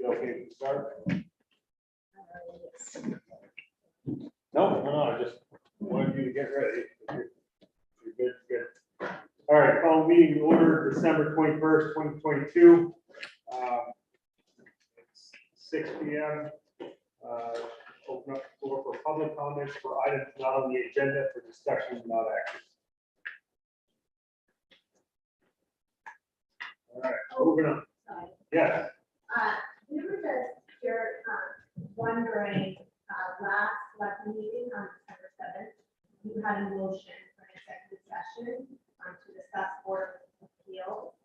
You okay to start? No, I just wanted you to get ready. You're good, good. All right, call meeting to order December 21st, 2022. It's 6 p.m. Open up the floor for public comments for items not on the agenda for discussion, not action. All right, moving on. Yes. We were just here wondering, last Selectmen meeting on December 7th, you had a motion for an executive session to discuss Board of Appeals.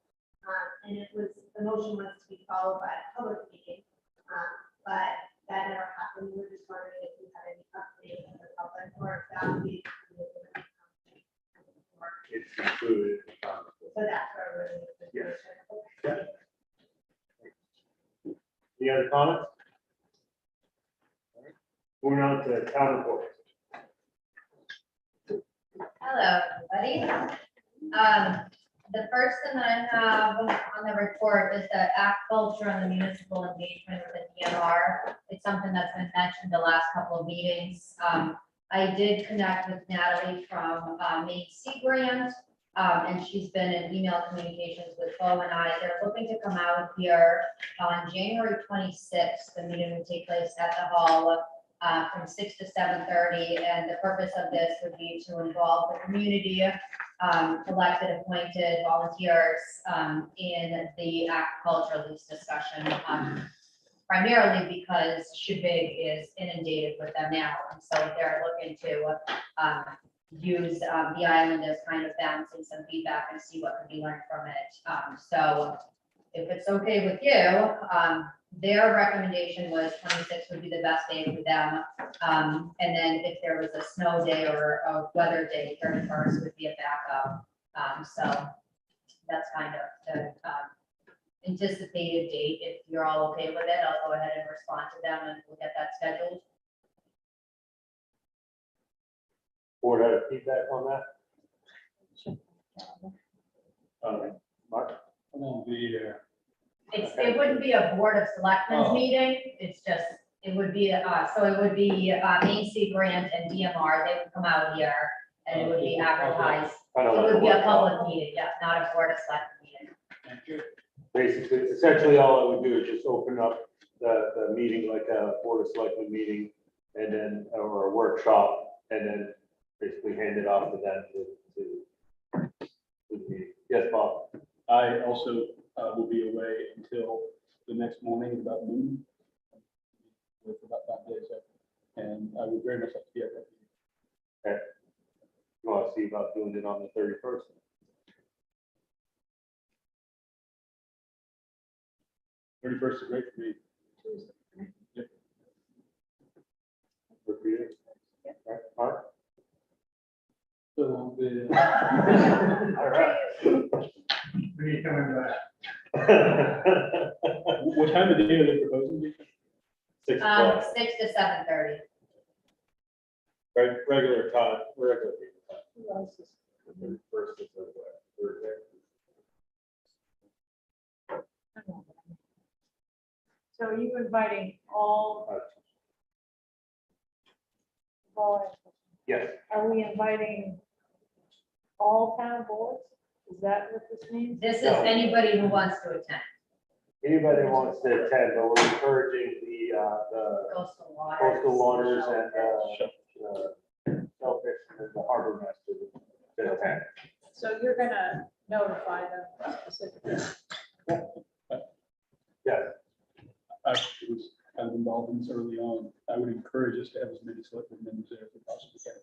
And it was, the motion was to be followed by a public meeting, but that never happened. We were just wondering if you had any updates on the public or if that would be. It's included. So that's where we're. Yes. Yeah. Any other comments? All right. Moving on to town report. Hello, everybody. The first thing that I have on the report is the act culture and the municipal engagement with the DNR. It's something that's been mentioned the last couple of meetings. I did connect with Natalie from Maine Sea Grant, and she's been in email communications with Bo and I. They're looking to come out here on January 26th. The meeting will take place at the hall from 6 to 7:30, and the purpose of this would be to involve the community, elected, appointed volunteers in the aquaculture lease discussion, primarily because Shebig is inundated with them now, and so they're looking to use the island as kind of bouncing some feedback and see what can be learned from it. So if it's okay with you, their recommendation was 26 would be the best day for them. And then if there was a snow day or a weather day, 31st would be a backup. So that's kind of the anticipated date. If you're all okay with it, I'll go ahead and respond to them and we'll get that scheduled. Board had feedback on that? Mark? I won't be here. It wouldn't be a Board of Selectmen's meeting, it's just, it would be, so it would be Maine Sea Grant and DMR, they would come out here and it would be advertised. It would be a public meeting, yeah, not a Board of Selectmen meeting. Thank you. Basically, essentially all I would do is just open up the meeting like a Board of Selectmen meeting and then, or a workshop, and then basically hand it off to them to the meeting. Yes, Bob? I also will be away until the next morning, about noon. For about 5 days, and I would very much like to be at that meeting. Okay. You want to see about doing it on the 31st? First is great for me. Yep. Good for you? Right, Mark? So I'll be, All right. When are you coming back? what time of day are they proposing? 6 o'clock. 6 to 7:30. Regular time, regular time. The 31st is Thursday. So are you inviting all, Yes, are we inviting all town boards? Is that what this means? This is No. anybody who wants to attend. anybody who wants to attend, but we're encouraging the Coastal waters. coastal waters and shellfish. shellfish and the harbor master to attend. So you're gonna notify them specifically? Yes, I was kind of involved in this early on. I would encourage us to have as many selected members there as we possibly can.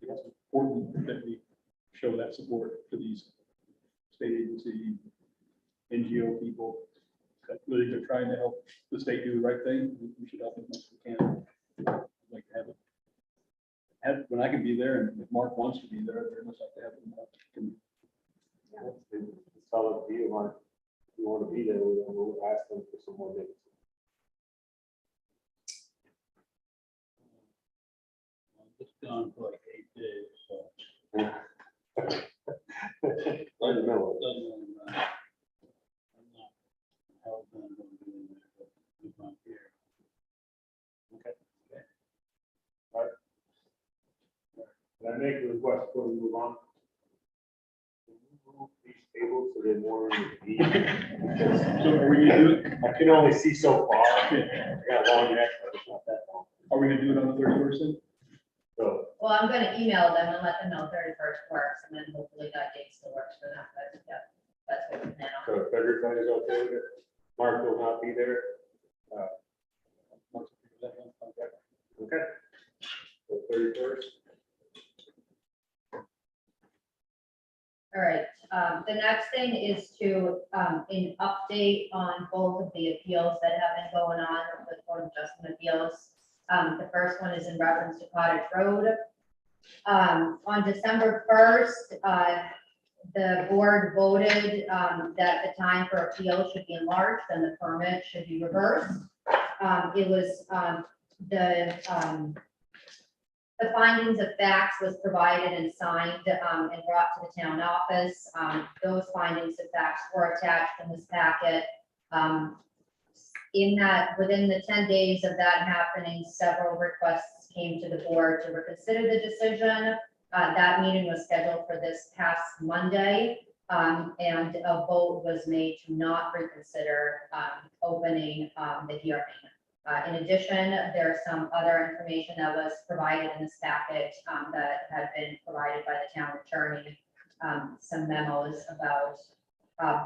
It's important that we show that support to these state agency, NGO people. That really they're trying to help the state do the right thing. We should help as much as we can. I'd like to have it. When I can be there, and if Mark wants to be there, I'd very much like to have him. It's all up to you, Mark. If you want to be there, we'll ask them for some more minutes. I'm just gone for like 8 days, so. Right in the middle. Doesn't really matter. I'm not hell bent on doing that, but if I'm here. Okay. All right. Can I make a request before we move on? Can you move these tables so they're more in the V? Because So are we gonna do it? I can only see so far. I got a long neck, but it's not that long. Are we gonna do it on the 31st then? So, Well, I'm gonna email them and let them know 31st works, and then hopefully that date still works for them, but yeah, that's what we plan on. so Frederick is okay with it. Mark will not be there. Mark's okay with that one? Okay. Okay. So 31st. All right, the next thing is to, an update on both of the appeals that have been going on with the Board of Adjustment appeals. The first one is in reference to Cottage Road. On December 1st, the board voted, that the time for appeal should be enlarged and the permit should be reversed. It was, the findings of facts was provided and signed, and brought to the town office. Those findings of facts were attached in this packet. In that, within the 10 days of that happening, several requests came to the board to reconsider the decision. That meeting was scheduled for this past Monday, and a vote was made to not reconsider, opening, the hearing. In addition, there's some other information that was provided in this packet, that had been provided by the town attorney. Some memos about,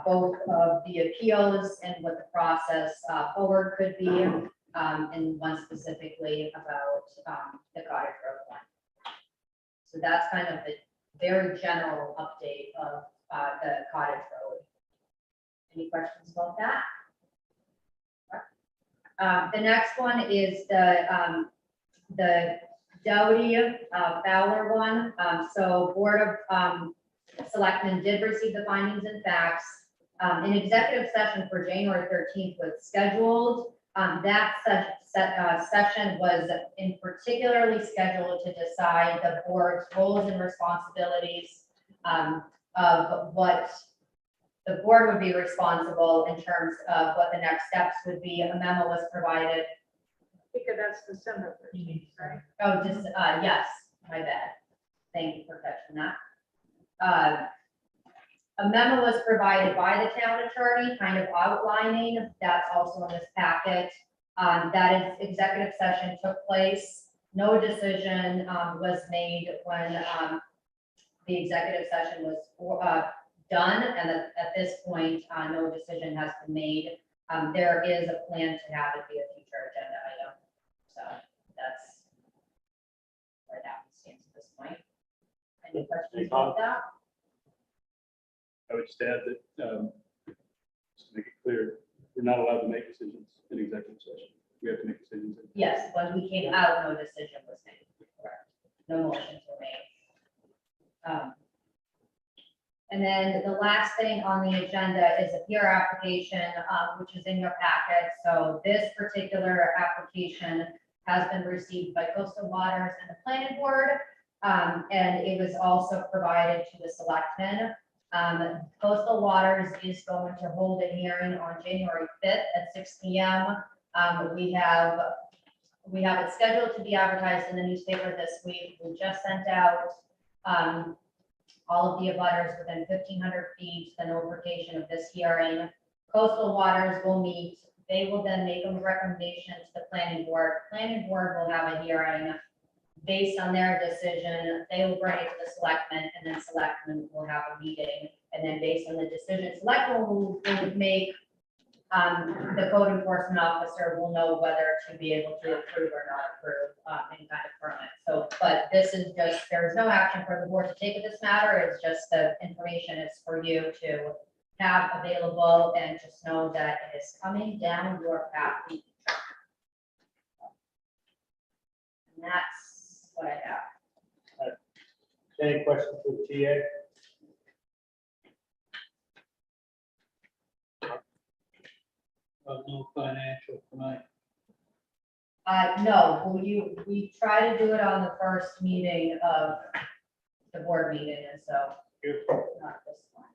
both of the appeals and what the process, forward could be, and one specifically about, the Cottage Road one. So that's kind of the very general update of, the Cottage Road. Any questions about that? The next one is the Doughty Fowler one. So Board of Selectmen did receive the findings and facts. An executive session for January 13th was scheduled. That session was in particularly scheduled to decide the board's roles and responsibilities, of what the board would be responsible in terms of what the next steps would be. A memo was provided. Because that's December 13th, right? Oh, just, yes, my bad. Thank you for catching that. A memo was provided by the town attorney, kind of outlining, that's also in this packet. That is, executive session took place. No decision, was made when, the executive session was, done, and at this point, no decision has been made. There is a plan to have it be a future agenda item. So that's where that stands at this point. Any questions about that? I would just add that, just to make it clear, we're not allowed to make decisions in executive session. We have to make decisions. Yes, when we came out, no decision was made. Correct. No motions were made. And then the last thing on the agenda is a peer application, which is in your packet. So this particular application has been received by Coastal Waters and the Planning Board. And it was also provided to the Selectmen. Coastal Waters is going to hold a hearing on January 5th at 6 p.m. We have it scheduled to be advertised in the newspaper this week. We just sent out, all of the abutters within 1,500 feet, the notification of this hearing. Coastal Waters will meet. They will then make a recommendation to the planning board. Planning board will have a hearing. Based on their decision, they will bring it to the selectmen, and then selectmen will have a meeting. And then based on the decision selectmen will make, the code enforcement officer will know whether to be able to approve or not approve any kind of permit. So, but this is just, there is no action for the board to take with this matter. It's just the information is for you to have available and just know that it is coming down your path. And that's what I have. Any questions for the TA? No financial tonight. No, we try to do it on the first meeting of the board meeting, and so not this one.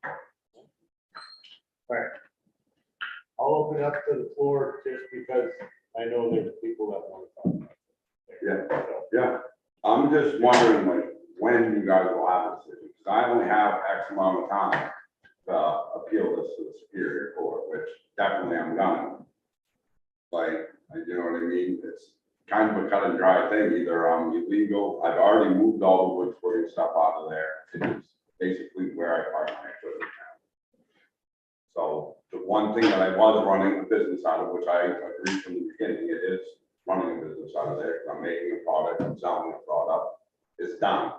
I'll open it up to the floor just because I know there's people that want to talk. Yeah. So, Yeah, I'm just wondering, like, when you guys will have a decision, because I only have X amount of time to appeal this to the Superior Court, which definitely I'm gonna. Like, you know what I mean? It's kind of a cut and dry thing. Either I'm illegal, I've already moved all the wood square stuff out of there. It's basically where I park my equipment now. So the one thing that I was running a business out of, which I agreed from the beginning, it is running a business out of there, because I'm making a product and selling a product, is done.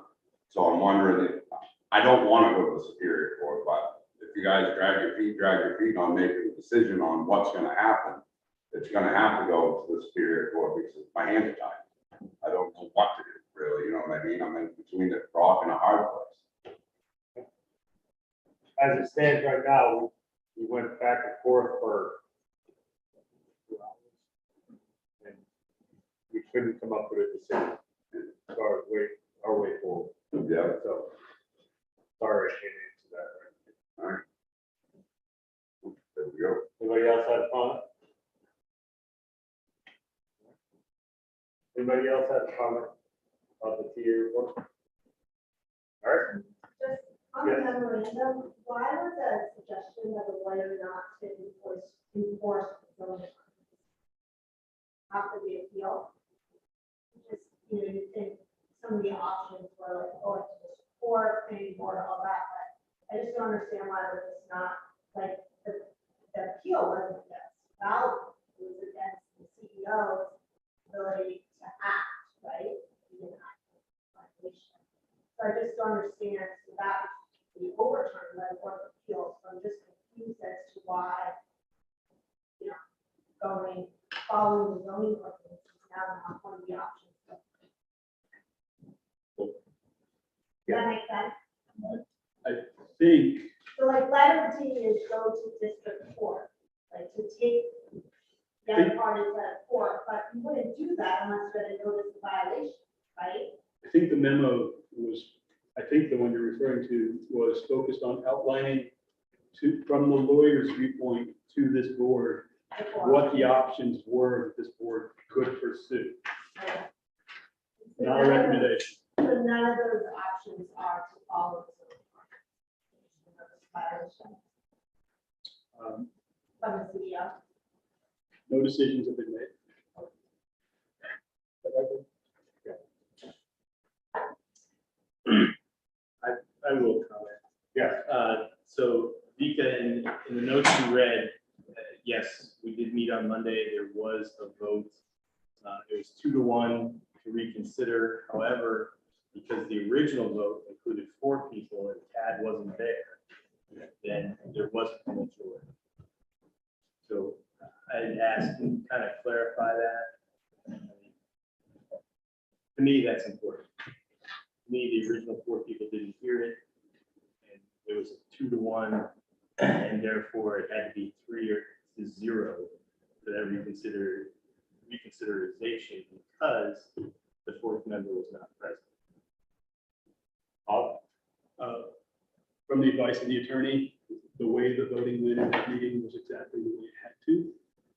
So I'm wondering if, I don't want to go to the Superior Court, but if you guys drag your feet on making a decision on what's gonna happen, it's gonna have to go to the Superior Court because my hands are tied. I don't know what to do, really, you know what I mean? I'm in between a rock and a hard place. as it stands right now, we went back and forth for 2 hours. And we couldn't come up with a decision. So our way forward. Yeah, So, sorry, I can't answer that. all right. There we go. Anybody else have a comment? Anybody else have a comment about the TA report? All right, Just on the Yes. memorandum, why was the suggestion of the lawyer not to enforce the zoning after the appeal? Just, you know, you think some of the options were like, oh, it's just court, paying board, all that, but I just don't understand why it was not, like, the appeal wasn't against valid, it was against the CEO's ability to act, right? He didn't act in violation. So I just don't understand, so that the overturn by the Board of Appeals, so I'm just confused as to why, you know, following the zoning ordinance is now not one of the options. Does that make sense? I think, So like letter D is go to district court, like to take the other parties to court, but you wouldn't do that unless you had a notice of violation, right? I think the memo was, I think the one you're referring to was focused on outlining from the lawyer's viewpoint to this board, what the options were that this board could pursue, not a recommendation. So none of those options are to follow the violation from the CEO. No decisions have been made. Is that right? I will comment. yeah, So Vika, in the notes you read, yes, we did meet on Monday. There was a vote. It was 2-1 to reconsider. However, because the original vote included 4 people and Tad wasn't there, then there wasn't a majority. So I'd ask him to kind of clarify that. To me, that's important. To me, the original 4 people didn't hear it. And it was a 2-1, and therefore it had to be 3-0 for that reconsiderization because the 4th member was not present. From the advice of the attorney, the way the voting went in that meeting was exactly the way it had to.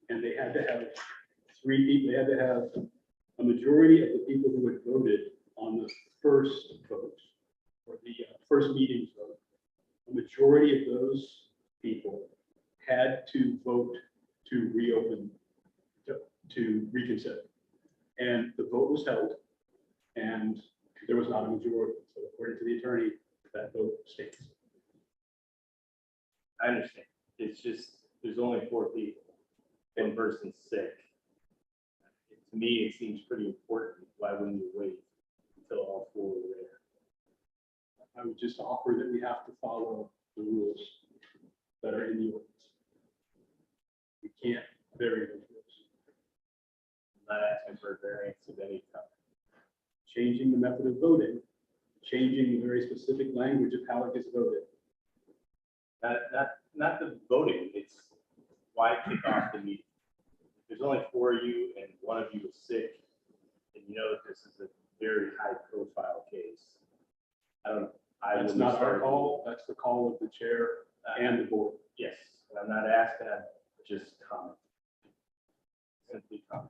And they had to have 3 people, they had to have a majority of the people who had voted on the first vote, or the first meeting's vote. A majority of those people had to vote to reopen, to reconsider. And the vote was held, and there was not a majority. So according to the attorney, that vote stands. I understand. It's just, there's only 4 people. one person's sick. To me, it seems pretty important. Why wouldn't you wait until all four were there? I would just offer that we have to follow the rules that are in the ordinance. We can't vary those rules. I'm not asking for a variance of any kind. Changing the method of voting, changing the very specific language of how it gets voted. Not the voting, it's why kick off the meeting. There's only four of you and one of you is sick, and you know that this is a very high profile case. I That's wouldn't not our start- call, that's the call of the chair and the board. Yes, and I'm not asking, I'm just comment. Simply comment.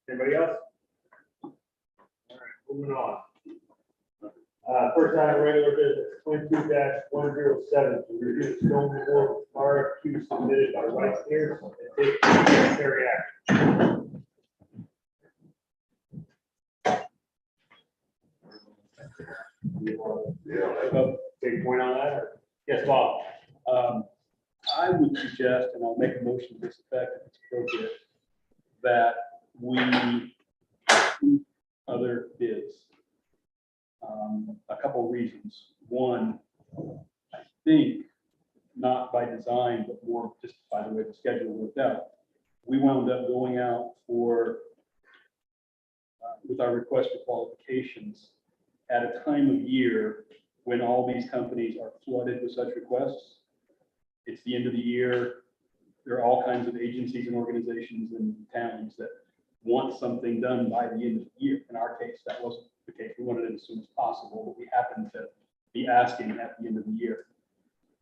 Anybody else? All right, moving on. First item, regular business, 22-107, to review the stone wall RFQ submitted by Rice Pierce and take necessary action. You want to take point on that? Or? Yes, Bob. I would suggest, and I'll make a motion to this effect if it's appropriate, that we seek other bids. A couple of reasons. One, I think, not by design, but more just by the way the schedule worked out, we wound up going out for, with our request for qualifications at a time of year when all these companies are flooded with such requests. It's the end of the year. There are all kinds of agencies and organizations and towns that want something done by the end of the year. In our case, that wasn't the case. We wanted it as soon as possible, but we happened to be asking at the end of the year.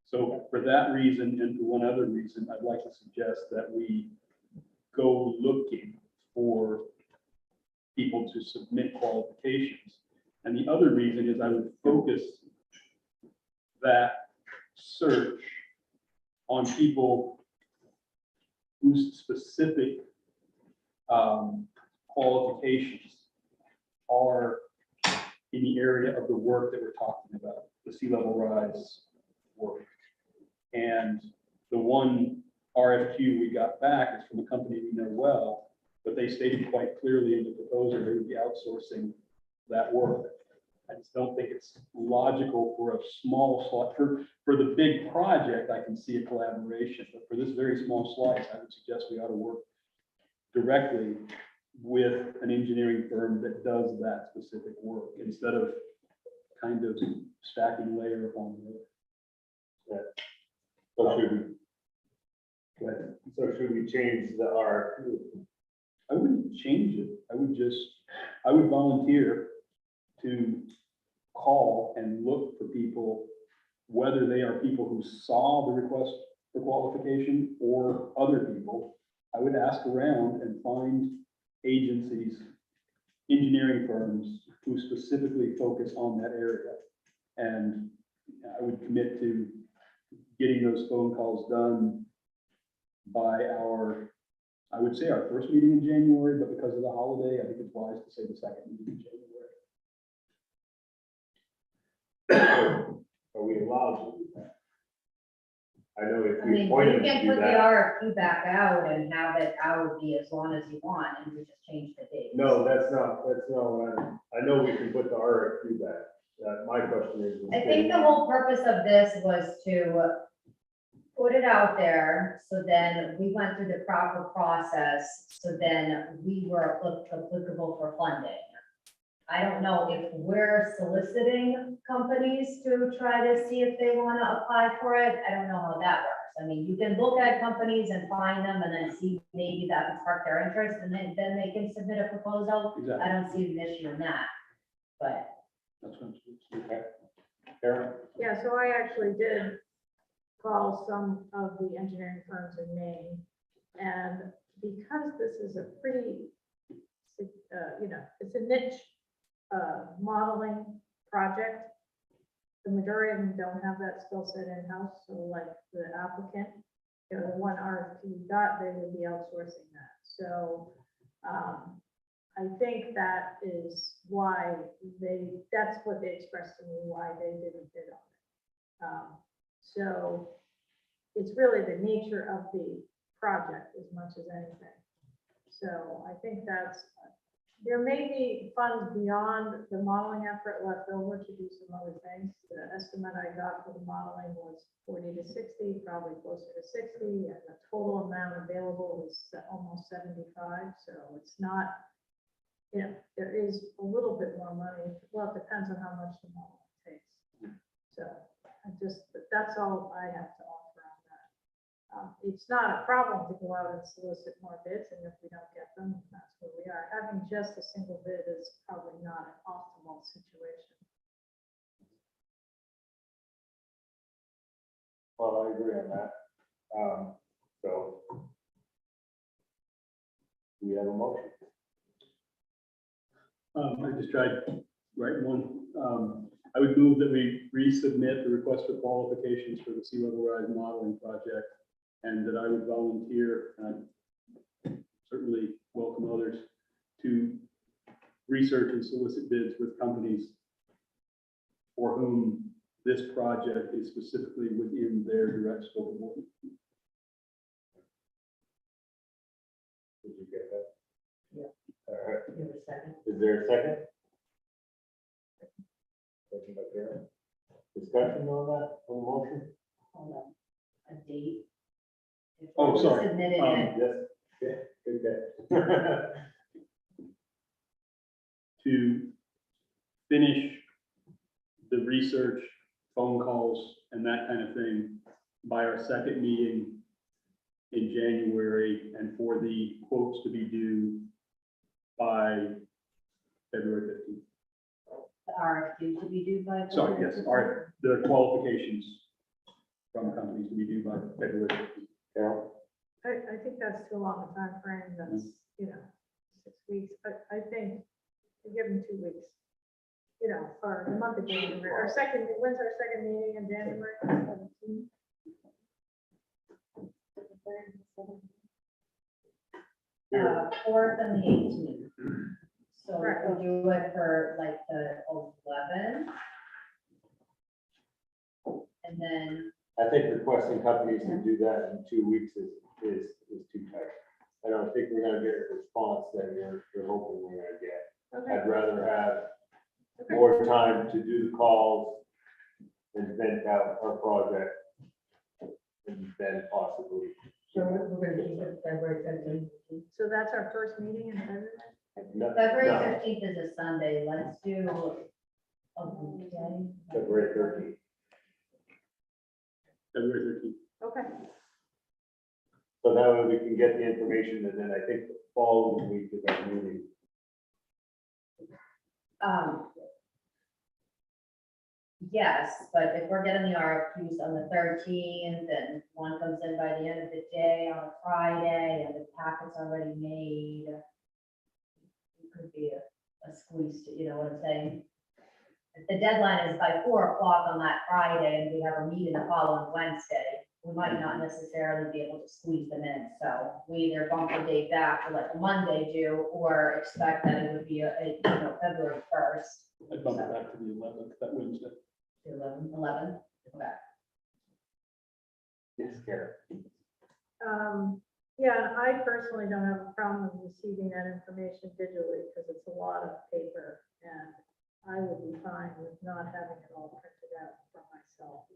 So for that reason, and for one other reason, I'd like to suggest that we go looking for people to submit qualifications. And the other reason is I would focus that search on people whose specific qualifications are in the area of the work that we're talking about, the sea level rise work. And the one RFQ we got back is from a company we know well, but they stated quite clearly in the proposal they would be outsourcing that work. I just don't think it's logical for a small slot. For the big project, I can see a collaboration, but for this very small slice, I would suggest we ought to work directly with an engineering firm that does that specific work instead of kind of stacking layer upon layer. So should we, Go ahead. so should we change the RFQ? I wouldn't change it. I would volunteer to call and look for people, whether they are people who saw the request for qualification or other people. I would ask around and find agencies, engineering firms who specifically focus on that area. And I would commit to getting those phone calls done by I would say our first meeting in January, but because of the holiday, I think it's wise to say the second meeting in January. Are we allowed to do that? I know if I we mean, appointed you to can do put the that. RFQ back out and have it out be as long as you want, and we just change the date. No, that's not what I know we can put the RFQ back. My question is. I think the whole purpose of this was to put it out there, so then we went through the proper process, so then we were applicable for funding. I don't know if we're soliciting companies to try to see if they want to apply for it. I don't know how that works. I mean, you can look at companies and find them and then see maybe that would spark their interest, and then they can submit a proposal. Exactly. I don't see an issue in that, but. That's what I'm saying. Okay. Karen? Yeah, so I actually did call some of the engineering firms in Maine. And because this is a pretty, it's a niche modeling project, the majority of them don't have that skill set in-house. So like the applicant, the one RFP we got, they would be outsourcing that. So I think that is why that's what they expressed to me, why they didn't bid on it. So it's really the nature of the project as much as anything. So I think there may be funds beyond the modeling effort left over to do some other things. The estimate I got for the modeling was 40 to 60, probably closer to 60, and the total amount available is almost 75. So it's not, there is a little bit more money. Well, it depends on how much the modeling takes. So that's all I have to offer on that. It's not a problem to go out and solicit more bids, and if we don't get them, that's where we are. Having just a single bid is probably not an optimal situation. Well, I agree on that. So we have a motion. I just tried writing one. I would move that we resubmit the request for qualifications for the sea level rise modeling project, and that I would volunteer, and I certainly welcome others, to research and solicit bids with companies for whom this project is specifically within their direct scope of work. Did you get that? Yeah. All right. Give it a second. Is there a second? Second by Karen. Discussion on that, on the motion? Hold on. A date. If Oh, we sorry. Submitted it. Yes. Okay, good. To finish the research, phone calls, and that kind of thing by our second meeting in January, and for the quotes to be due by February 15th. The RFQ to be due by. Sorry, yes, the qualifications from companies to be due by February 15th. Carol? I think that's too long a time frame. That's, 6 weeks. I think we give them 2 weeks. For the month of January. When's our second meeting in January? 17th? Fourth and the 18th. So Correct. we'll do it for like the 11th. And then, I think requesting companies to do that in 2 weeks is too tight. I don't think we're gonna get a response that you're hoping we're gonna get. Okay. I'd rather have Okay. more time to do the calls and vent out our project and then possibly. so we're gonna keep it February 15th. So that's our first meeting in February? No, February no, 15th is a Sunday. Let's do a weekday. February 13th. February 13th. Okay. So that way we can get the information and then I think the following week is our meeting. Yes, but if we're getting the RFQs on the 13th and one comes in by the end of the day on a Friday and the packet's already made, it could be a squeeze, you know what I'm saying? If the deadline is by 4 o'clock on that Friday and we have a meeting the following Wednesday, we might not necessarily be able to squeeze them in. So we either bump the date back to like a Monday due or expect that it would be February 1st. I'd bump it back to the 11th, that Wednesday. 11. Okay. Yes, Karen. Yeah, I personally don't have a problem with receiving that information digitally because it's a lot of paper and I would be fine with not having it all printed out for myself.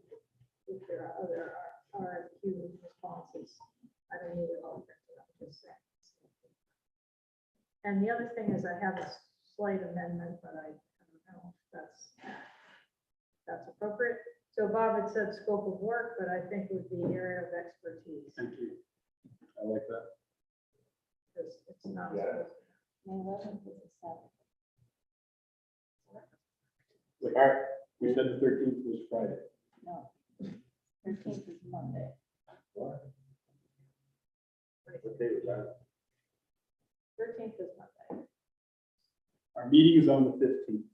If there are other RFQ responses, I don't need it all printed out, just saying. And the other thing is I have a slight amendment, but I don't know if that's appropriate. So Bob had said scope of work, but I think it would be area of expertise. Thank you. I like that. Because it's not. Yeah. supposed to- All right, We said the 13th was Friday. No. 13th is Monday. what day was that? 13th is Monday. Our meeting is on the 15th.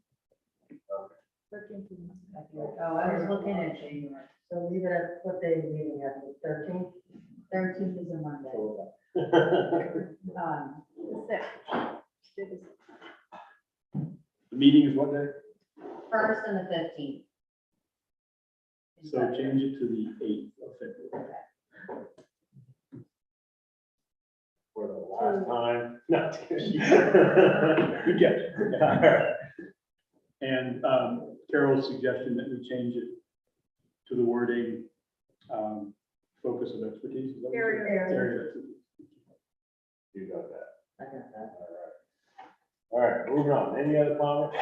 13th is Monday. Oh, I was looking at January. So leave it at what day is meeting at, the 13th? 13th is a Monday. The meeting is what day? 1st and the 15th. So change it to the 8th of February. For the last time. No, just kidding. Good catch. Good All catch. right. And Carol's suggestion that we change it to the wording, focus of expertise. Is that what you said? Area. Area of expertise. You got that. I got that. All right, moving on. Any other comments?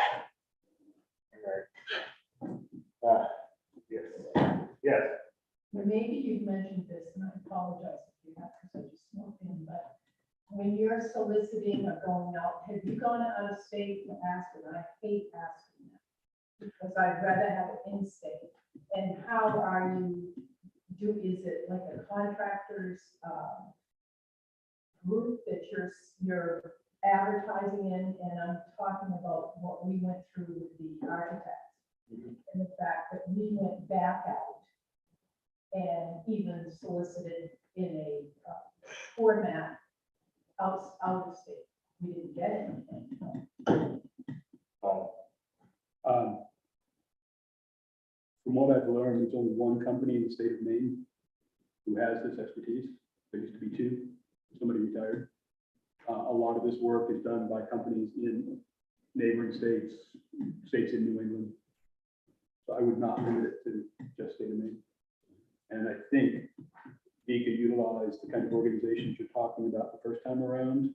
All right. Yes, yes. Maybe you've mentioned this, and I apologize if you have, because I just walked in, but when you're soliciting or going out, have you gone out of state to ask, and I hate asking that, because I'd rather have it in state. And how are you, is it like a contractor's, group that you're advertising in? And I'm talking about what we went through with the architects, and the fact that we went back out and even solicited in a format out of state. We didn't get anything. From what I've learned, there's only one company in the state of Maine who has this expertise. There used to be two, somebody retired. A lot of this work is done by companies in neighboring states, states in New England. So I would not limit it to just state of Maine. And I think we could utilize the kind of organizations you're talking about the first time around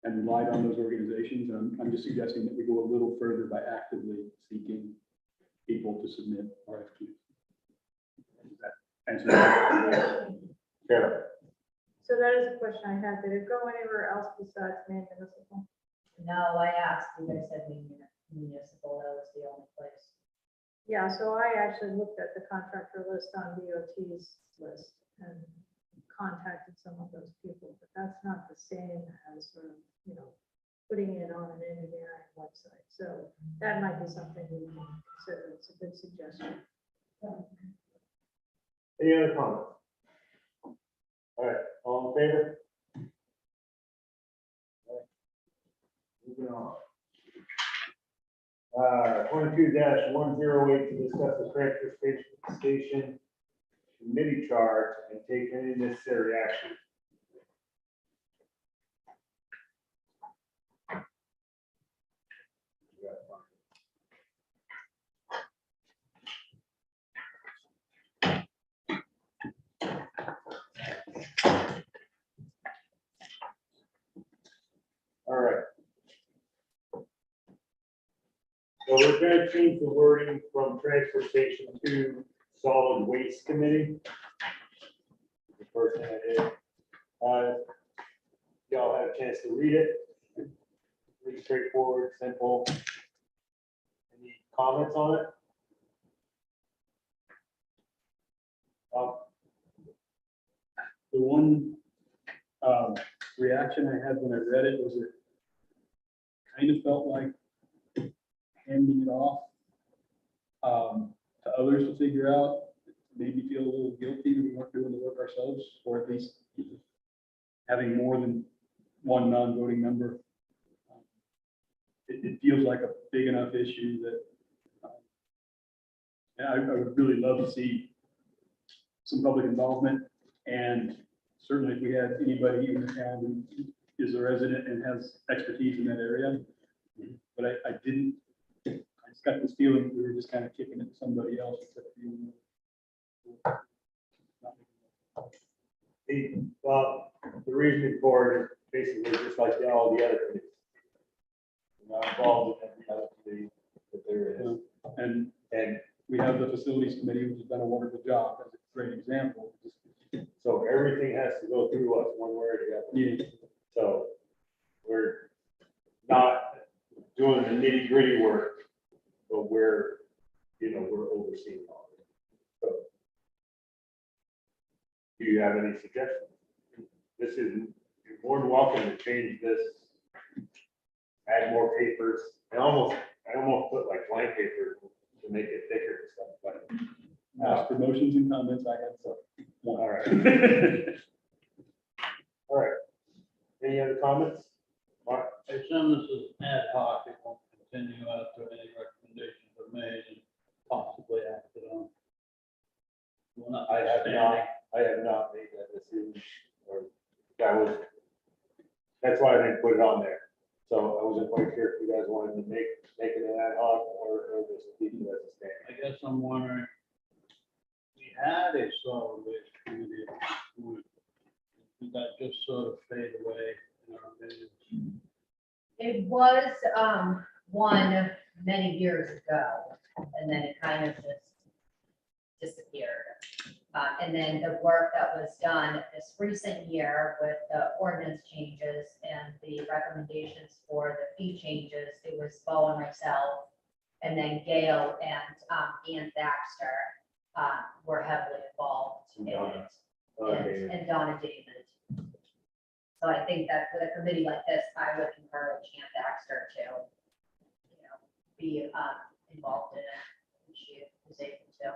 and relied on those organizations. And I'm just suggesting that we go a little further by actively seeking people to submit RFQs. Does that answer that? Carol. So that is a question I had. Did it go anywhere else besides Maine Municipal? No, I asked, you guys said municipal, that was the only place. Yeah, so I actually looked at the contractor list on DOT's list and contacted some of those people, but that's not the same as, putting it on an engineering website. So that might be something we can consider. It's a good suggestion. Any other comments? All right, all in favor? All right. Moving on. 22-108 to discuss the transfer station committee charge and take any necessary action. All right. So we're going to change the wording from transfer station to solid waste committee. The first thing I did. Y'all had a chance to read it. Pretty straightforward, simple. Any comments on it? The one reaction I had when I read it was it kind of felt like handing it off to others to figure out. It made me feel a little guilty that we weren't doing the work ourselves, or at least having more than one non-voting member. It feels like a big enough issue that I would really love to see some public involvement. And certainly if we had anybody in the town who is a resident and has expertise in that area. But I just got this feeling that we were just kind of kicking it to somebody else. The reasoning for it is basically just like all the other committees. We're not involved in every other committee that there is. And we have the facilities committee, which has done a wonderful job. That's a great example. So everything has to go through us one way or the other. Yeah. So we're not doing the nitty gritty work, but we're overseeing all of it. So do you have any suggestions? This is, you're more than welcome to change this, add more papers. I almost put like blank paper to make it thicker and stuff, but As for motions and comments, I had some. all right. All right. Any other comments? Mark? I assume this is ad hoc, it won't continue after any recommendations are made and possibly acted on. Well, not I have standing. not made that decision, or that was, that's why I didn't put it on there. So I wasn't quite sure if you guys wanted to make it an ad hoc or just keep it as a standard. I guess I'm wondering, we had a solid waste committee at one point. Did that just sort of fade away in our opinion? It was, one many years ago, and then it kind of just disappeared. And then the work that was done this recent year with the ordinance changes and the recommendations for the fee changes, it was Bo and myself, and then Gail and Ian Baxter were heavily involved in it, Okay. and Donna David. So I think that with a committee like this, I would encourage Ian Baxter to, be involved in it, if she is able to.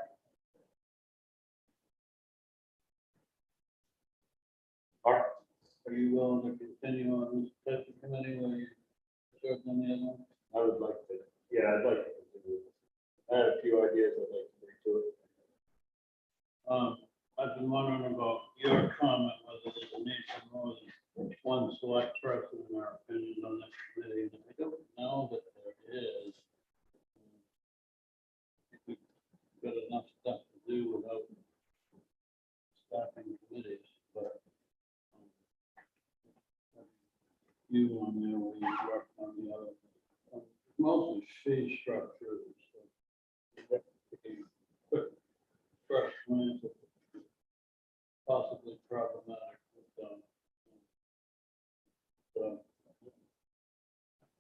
Are you willing to continue on this type of committee where you served on the other one? I would like to, yeah, I'd like to continue. I had a few ideas I'd like to bring to it. I've been wondering about your comment, whether there's a need for more than one select person in our opinion on that committee. And I don't know that there is. I think we've got enough stuff to do without staffing committees, but you on there, we work on the other, mostly fee structure and stuff. Taking a quick first glance at possibly problematic with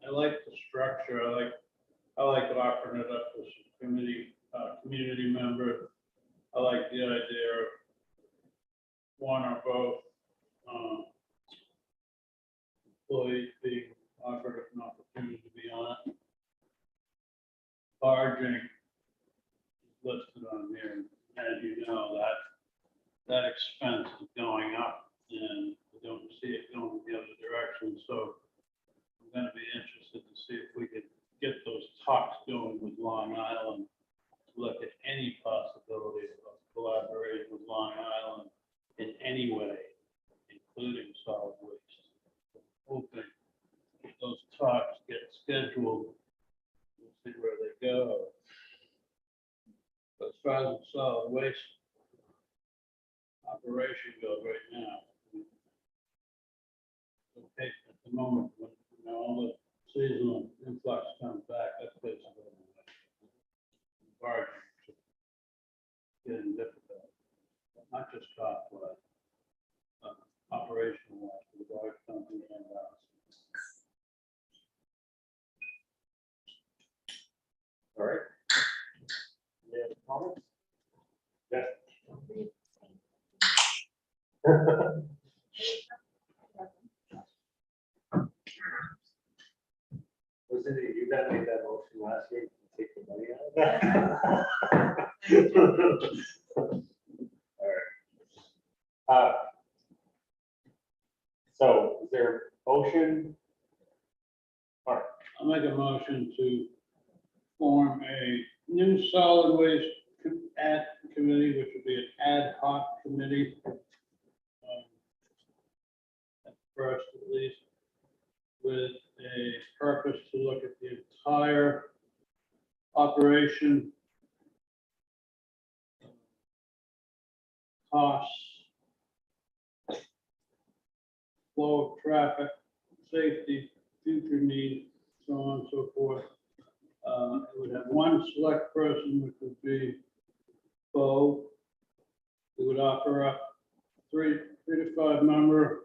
I like the structure. I like offering it up to some community members. I like the idea of one or both employees being offered an opportunity to be on it. Barging is listed on here, as you know, that expense is going up, and I don't see it going the other direction, so I'm gonna be interested to see if we could get those talks going with Long Island, to look at any possibility of collaborating with Long Island in any way, including solid waste. Hoping if those talks get scheduled, we'll see where they go. But as far as the solid waste operation goes right now, okay, at the moment, when all the seasonal influx comes back, that's basically barging getting difficult, not just cost wise, operational wise, for the barge company and us. All right. Any other comments? Yes. Wasn't it you that made that motion last year to take the money out of that? All right. So is there a motion? All right. I'll make a motion to form a new solid waste committee, which would be an ad hoc committee. At first, at least, with a purpose to look at the entire operation, costs, flow of traffic, safety, future needs, so on and so forth. It would have one select person, which would be Bo. We would offer up three to five member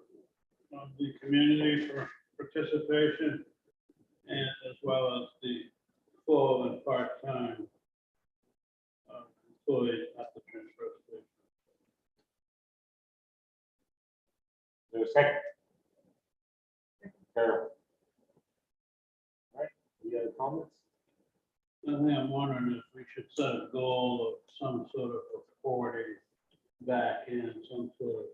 of the community for participation, and as well as the full and part-time employees at the transfer station. There's a second. Carol. All right, any other comments? I think I'm wondering if we should set a goal of some sort of reporting back in, some sort of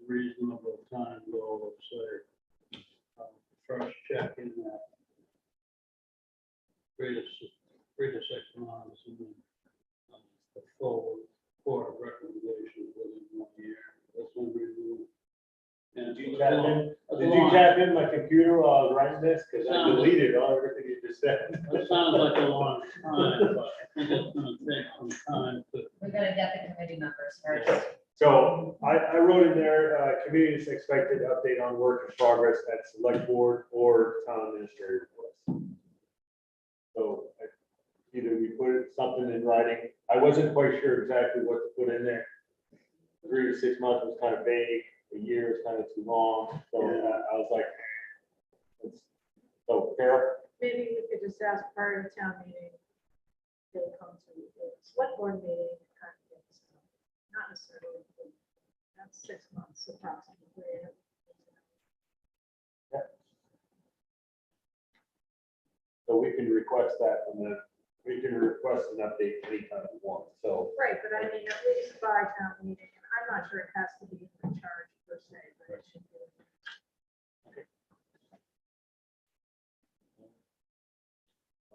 reasonable time goal of, say, first check in that 3 to 6 months, and then a full report of recommendations within 1 year. That's one reason. tap in, did you tap in my computer while I was writing this? Cause I deleted all everything you just said. That sounds like a long time, but I think it's gonna take some time to. We're gonna get the committee members first. So I wrote in there, committee's expected update on work in progress at select board or town administrator request. So either we put something in writing, I wasn't quite sure exactly what to put in there. 3 to 6 months was kind of vague, a year is kind of too long, so I was like, so Carol, Maybe we could just ask prior to town meeting, they'll come to the select board meeting, kind of get this, not necessarily, that's 6 months approximately. so we can request that from them. We can request an update anytime we want, so. Right, but I mean, at least by town meeting, and I'm not sure it has to be in charge per se, but it should be.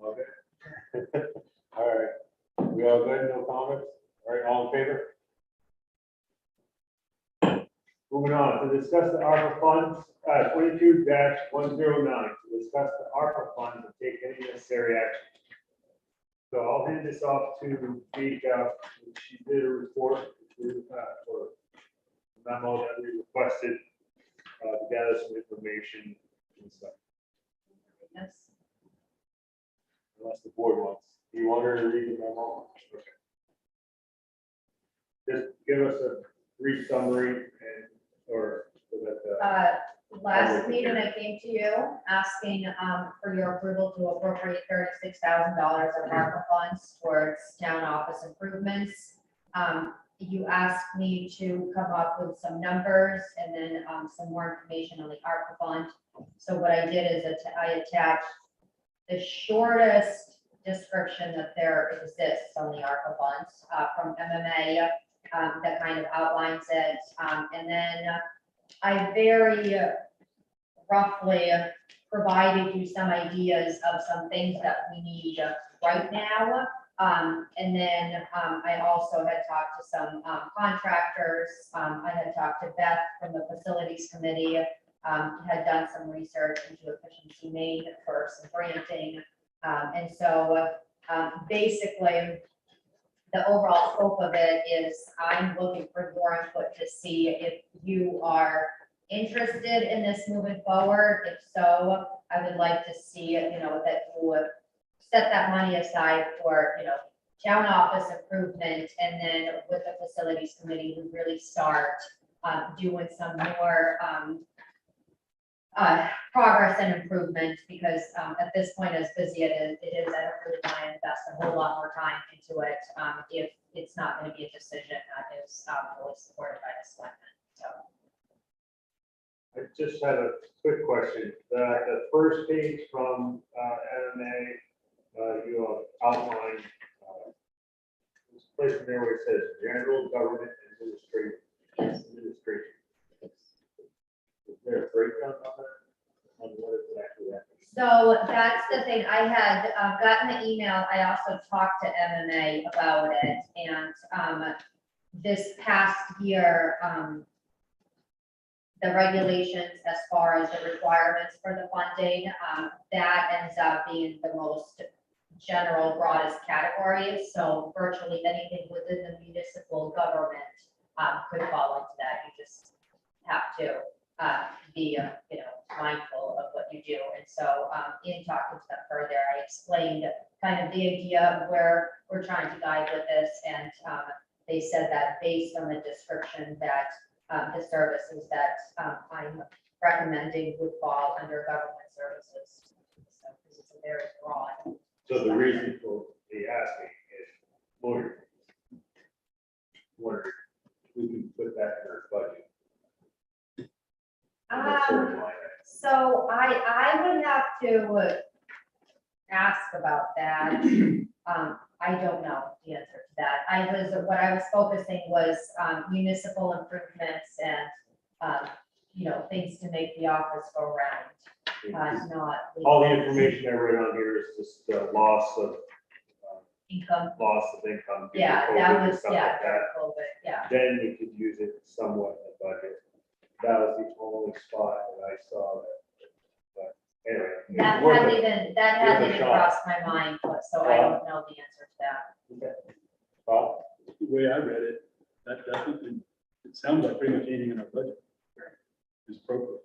Okay. All right, we all good, no comments? All right, all in favor? Moving on, to discuss the ARPA funds, 22-109, to discuss the ARPA funds and take any necessary action. So I'll hand this off to Mika. She did a report for memo that we requested to gather some information and stuff, Yes. unless the board wants. Do you want her to read the memo? Okay. Just give us a brief summary and, or so that, Last meeting I came to you asking, for your approval to appropriate $36,000 of ARPA funds towards town office improvements. You asked me to come up with some numbers and then, some more information on the ARPA fund. So what I did is I attached the shortest description that there exists on the ARPA funds, from MMA, that kind of outlines it. And then I very roughly provided you some ideas of some things that we need right now. And then I also had talked to some contractors. I had talked to Beth from the facilities committee, had done some research into efficiency Maine for some granting. And so basically, the overall scope of it is I'm looking for your input to see if you are interested in this moving forward. If so, I would like to see, that you would set that money aside for, town office improvement, and then with the facilities committee, we really start doing some more progress and improvement, because at this point, as busy it is, I don't really want to invest a whole lot more time into it if it's not going to be a decision that is fully supported by the selectmen. So. I just had a quick question. The first page from MMA, you outlined this place in there where it says general government administration. Administration. Is there a breakdown on that? On what is actually happening? So that's the thing. I had gotten the email. I also talked to MMA about it, and this past year, the regulations as far as the requirements for the funding, that ends up being the most general, broadest category. So virtually anything within the municipal government could fall into that. You just have to be, mindful of what you do. And so in talking to them further, I explained kind of the idea of where we're trying to guide with this. And they said that based on the description that the services that I'm recommending would fall under government services. So this is a very broad. So the reason for the asking is lawyer. Wonder if we can put that in our budget. So I would have to ask about that. I don't know the answer to that. What I was focusing was municipal improvements and, things to make the office go round, not. All the information I read on here is just the loss of Income. due to Yeah, COVID that and was, stuff like that. COVID, yeah. Then we could use it somewhat in the budget. that was the only spot that I saw that. But anyway. it's That worth hadn't it. even, that Worth a hadn't even shot. crossed my mind, but so I don't know the answer to that. Okay. Bob? The way I read it, that doesn't, it sounds like pretty much anything in our budget is appropriate.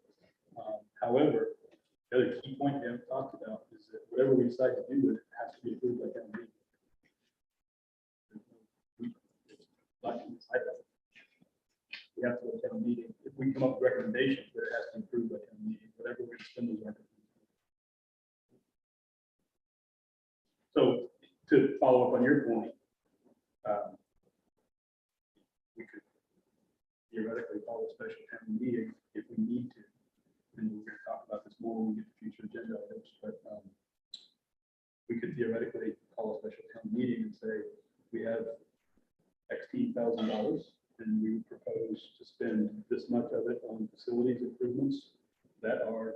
However, the other key point we haven't talked about is that whatever we decide to do with it has to be approved by town meeting. We have to go to town meeting. If we come up with recommendations, that it has to be approved by town meeting, whatever we spend those on. So to follow up on your point, we could theoretically call a special town meeting if we need to. And we're going to talk about this more when we get to future agenda items, but we could theoretically call a special town meeting and say, we have $16,000 and we propose to spend this much of it on facilities improvements that are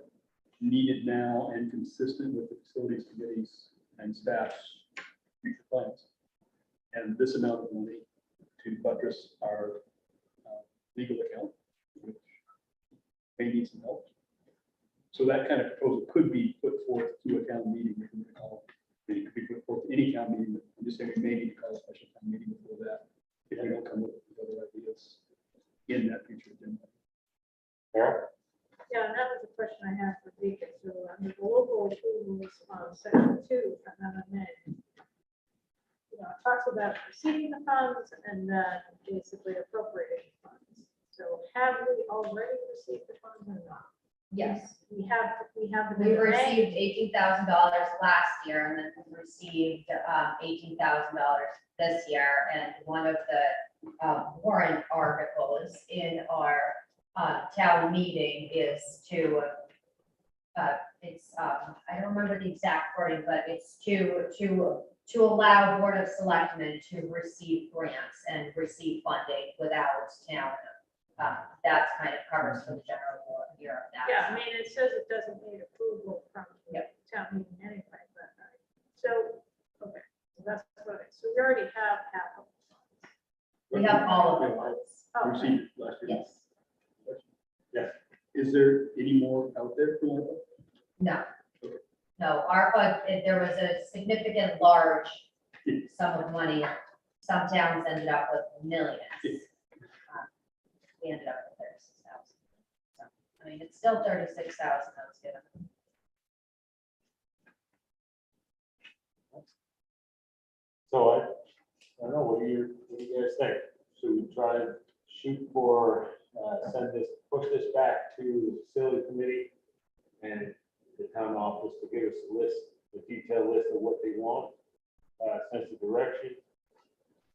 needed now and consistent with the facilities committees and staff's future plans. And this amount of money to buttress our legal account, which may need some help. So that kind of proposal could be put forth to a town meeting, which we call, it could be put forth to any town meeting. I'm just saying we may need to call a special town meeting before that, if we don't come up with other ideas in that future agenda. Carol? Yeah, and that was a question I had for Vika. So under the local approvals on section 2, amendment, you know, it talks about receiving the funds and then basically appropriating funds. So have we already received the funds or not? Yes, We have the. we received $18,000 last year and then we received $18,000 this year. And one of the warrant articles in our town meeting is to, I don't remember the exact wording, but it's to allow Board of Selectmen to receive grants and receive funding without town. That's kind of covers for the general year of that. Yeah, I mean, it says it doesn't need approval from the Yep. town meeting anyway, but, so, okay, so that's what it, so we already have capital funds. We have all of the ones. Oh, We received it last year. Yes. Yes. Is there any more out there for ARPA? No. No, ARPA, there was a significant large sum of money. Some towns ended up with millions. We ended up with 36,000. So, I mean, it's still 36,000 that was given. So I don't know, what do you guys think? Should we try and shoot for, push this back to the facility committee and the town office to give us a list, a detailed list of what they want, sense of direction?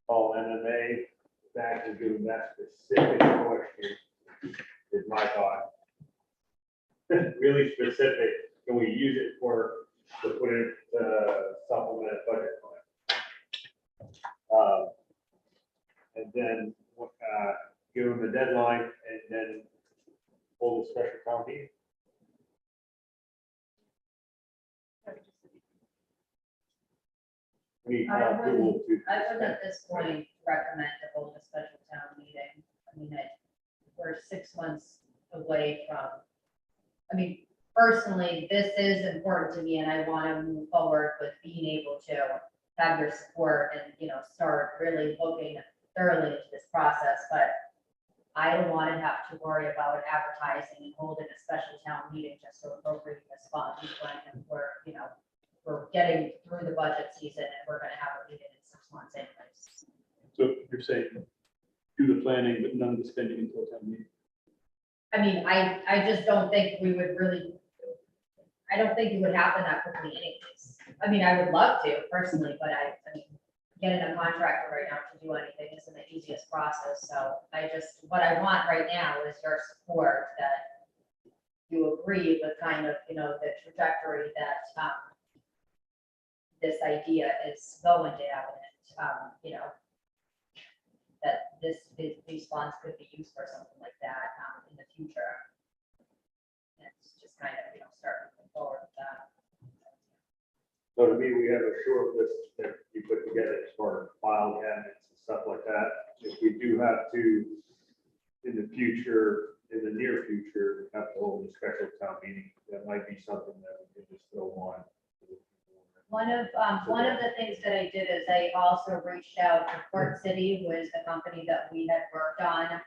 Call MMA back and give them that specific question is my thought. Really specific, can we use it to put in supplement a budget plan? And then give them a deadline and then hold a special town meeting. We need approval to. I would at this point recommend to hold a special town meeting. I mean, we're 6 months away from, I mean, personally, this is important to me and I want to move forward with being able to have your support and, you know, start really looking thoroughly into this process, but I don't want to have to worry about advertising and holding a special town meeting just to appropriate this fund when we're, you know, we're getting through the budget season and we're going to have a meeting in 6 months anyways. So you're saying do the planning, but none of the spending until town meeting? I mean, I just don't think we would really, I don't think it would happen that quickly anyways. I mean, I would love to personally, but I mean, getting a contractor right now to do anything isn't the easiest process. So what I want right now is your support that you agree with kind of, you know, the trajectory that this idea is going down and, you know, that these funds could be used for something like that in the future. And it's just kind of, you know, start moving forward with that. So to me, we have a short list that you put together for file cabinets and stuff like that. If we do have to, in the future, in the near future, have to hold a special town meeting, that might be something that we can just throw on. One of the things that I did is I also reached out to Port City, who is the company that we had worked on.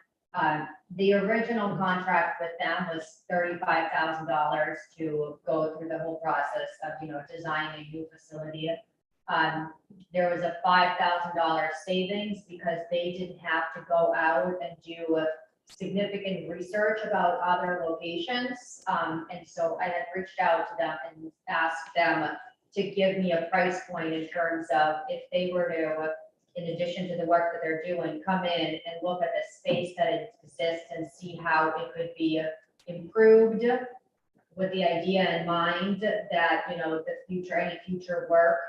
The original contract with them was $35,000 to go through the whole process of, designing a new facility. There was a $5,000 savings because they didn't have to go out and do a significant research about other locations. And so I had reached out to them and asked them to give me a price point in terms of if they were to, in addition to the work that they're doing, come in and look at the space that exists and see how it could be improved with the idea in mind that, any future work,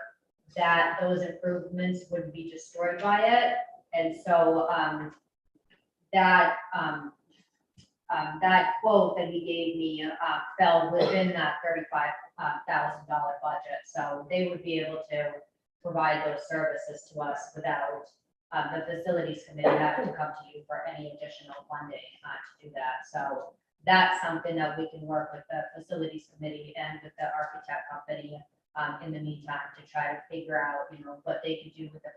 that those improvements would be destroyed by it. And so that quote that he gave me fell within that $35,000 budget. So they would be able to provide those services to us without the facilities committee having to come to you for any additional funding to do that. So that's something that we can work with the facilities committee and with the architect company in the meantime to try to figure out, what they can do with the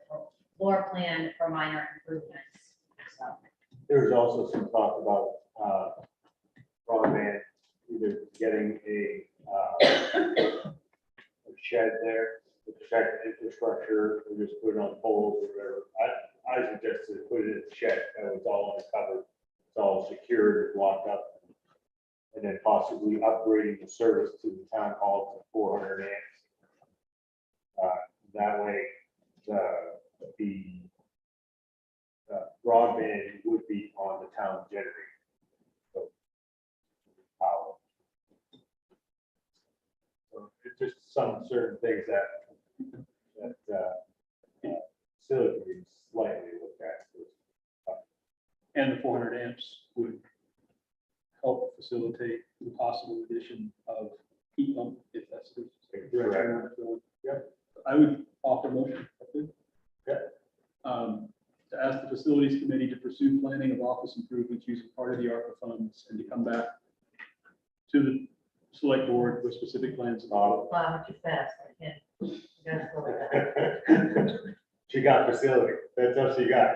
floor plan for minor improvements. So. There's also some talk about broadband, either getting a shed there to protect the infrastructure, or just put it on poles or whatever. I suggested put it in a shed that was all uncovered, it's all secured, locked up, and then possibly upgrading the service to the town hall to 400 amps. That way, the broadband would be on the town generator. So, power. So it's just some certain things that facilities slightly look at. And the 400 amps would help facilitate the possible addition of heat pump if that's the direction you want to go. Yeah. I would offer motion. Yeah. To ask the facilities committee to pursue planning of office improvements using part of the ARPA funds and to come back to the select board with specific plans. Wow, too fast, I can't. You gotta slow it down. She got facility, that's all she got.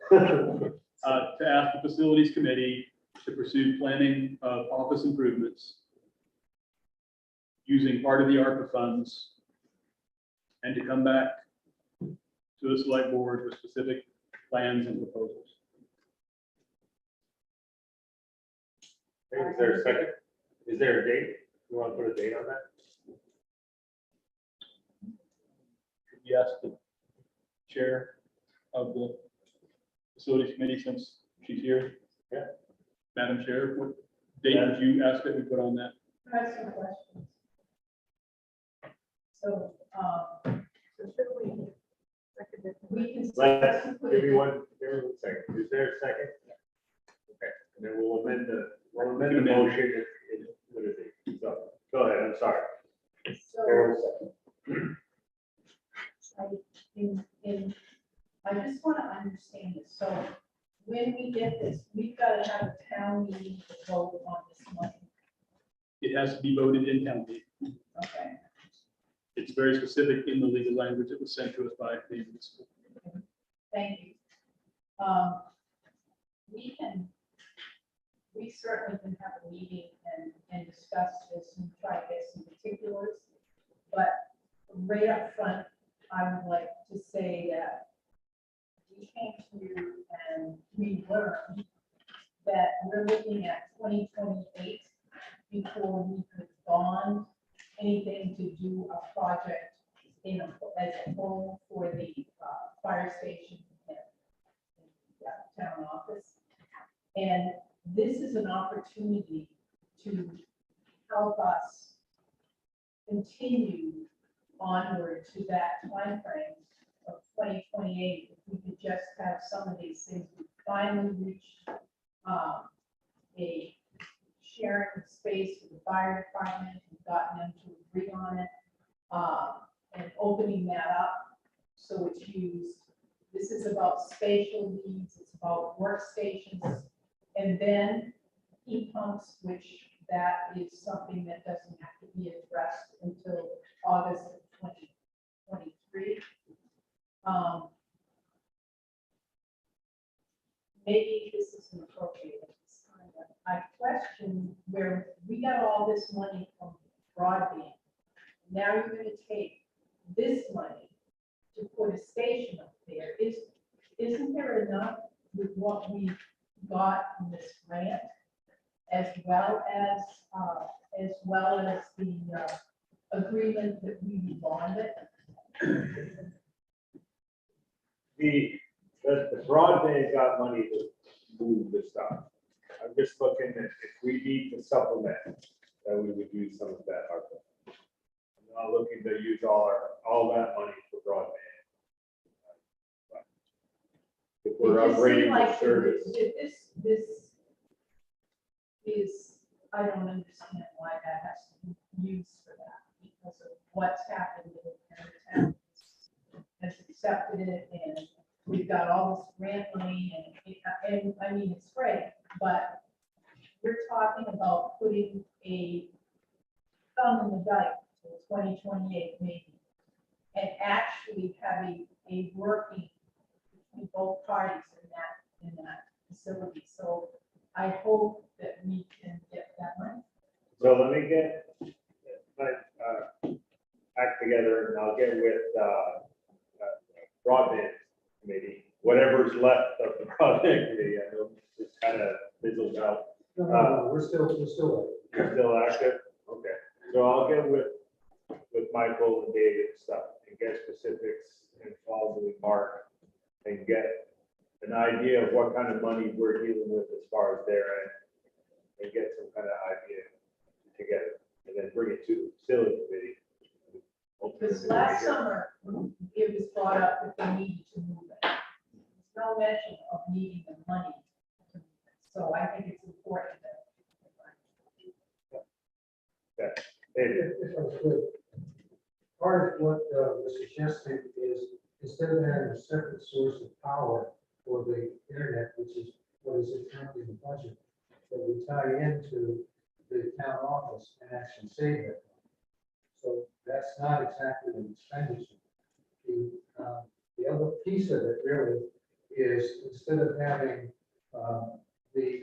To ask the facilities committee to pursue planning of office improvements using part of the ARPA funds and to come back to the select board with specific plans and proposals. Is there a second? Is there a date? You want to put a date on that? Could we ask the chair of the facilities committee, since she's here? Yeah. Madam Chair, what date would you ask that we put on that? I have some questions. So, should we we can. Let's, put it in- everyone second. Is there a second? Okay, and then we'll amend the motion. What is it? So, go ahead, I'm sorry. So, Carol, second. I just want to understand this. So when we get this, we've got to have a town meeting to vote on this money. It has to be voted in town meeting. Okay. It's very specific in the legal language that was sent to us by the municipal. Thank you. We certainly can have a meeting and discuss this and try to get some particulars. But right up front, I would like to say that we came to you and we learned that we're looking at 2028 before we could bond anything to do a project as a whole for the fire station and town office. And this is an opportunity to help us continue onward to that timeframe of 2028. If we could just have some of these things, we finally reached a sharing space with the fire department, we've gotten them to agree on it, and opening that up so it's used. This is about spatial needs, it's about workstations And then heat pumps, which that is something that doesn't have to be addressed until August of 2023. Maybe this isn't appropriate at this time, but I question where we got all this money from broadband. Now you're gonna take this money to put a station up there. Isn't there enough with what we got in this grant? As well as the agreement that we bonded? The broadband got money to move the stuff. I'm just looking at if we need to supplement, that we would use some of that ARPA. I'm not looking to use all that money for broadband. If we're It just seemed upgrading the like service, This is, I don't understand why that has to be used for that, because of what's happened in the town. Has accepted it, and we've got all this grant money, and I mean, it's great, but we're talking about putting a thumb in the dike to 2028 maybe, and actually having a working between both parties in that facility. So I hope that we can get that money. so let me get my act together and I'll get with broadband committee, whatever's left of the broadband committee. I know it's kind of fizzled out. No, we're still. You're still active? Okay. So I'll get with Michael and Dave and stuff and get specifics and follow with Mark and get an idea of what kind of money we're dealing with as far as their end and get some kind of idea together and then bring it to the facility committee. Because last summer, it was brought up that they needed to move it. There's no mention of needing the money to move it. So I think it's important that. David, If I could, part of what was suggested is instead of having a separate source of power for the internet, which is what is currently in the budget, that we tie into the town office and actually save it. So that's not exactly an expenditure. The other piece of it really is instead of having the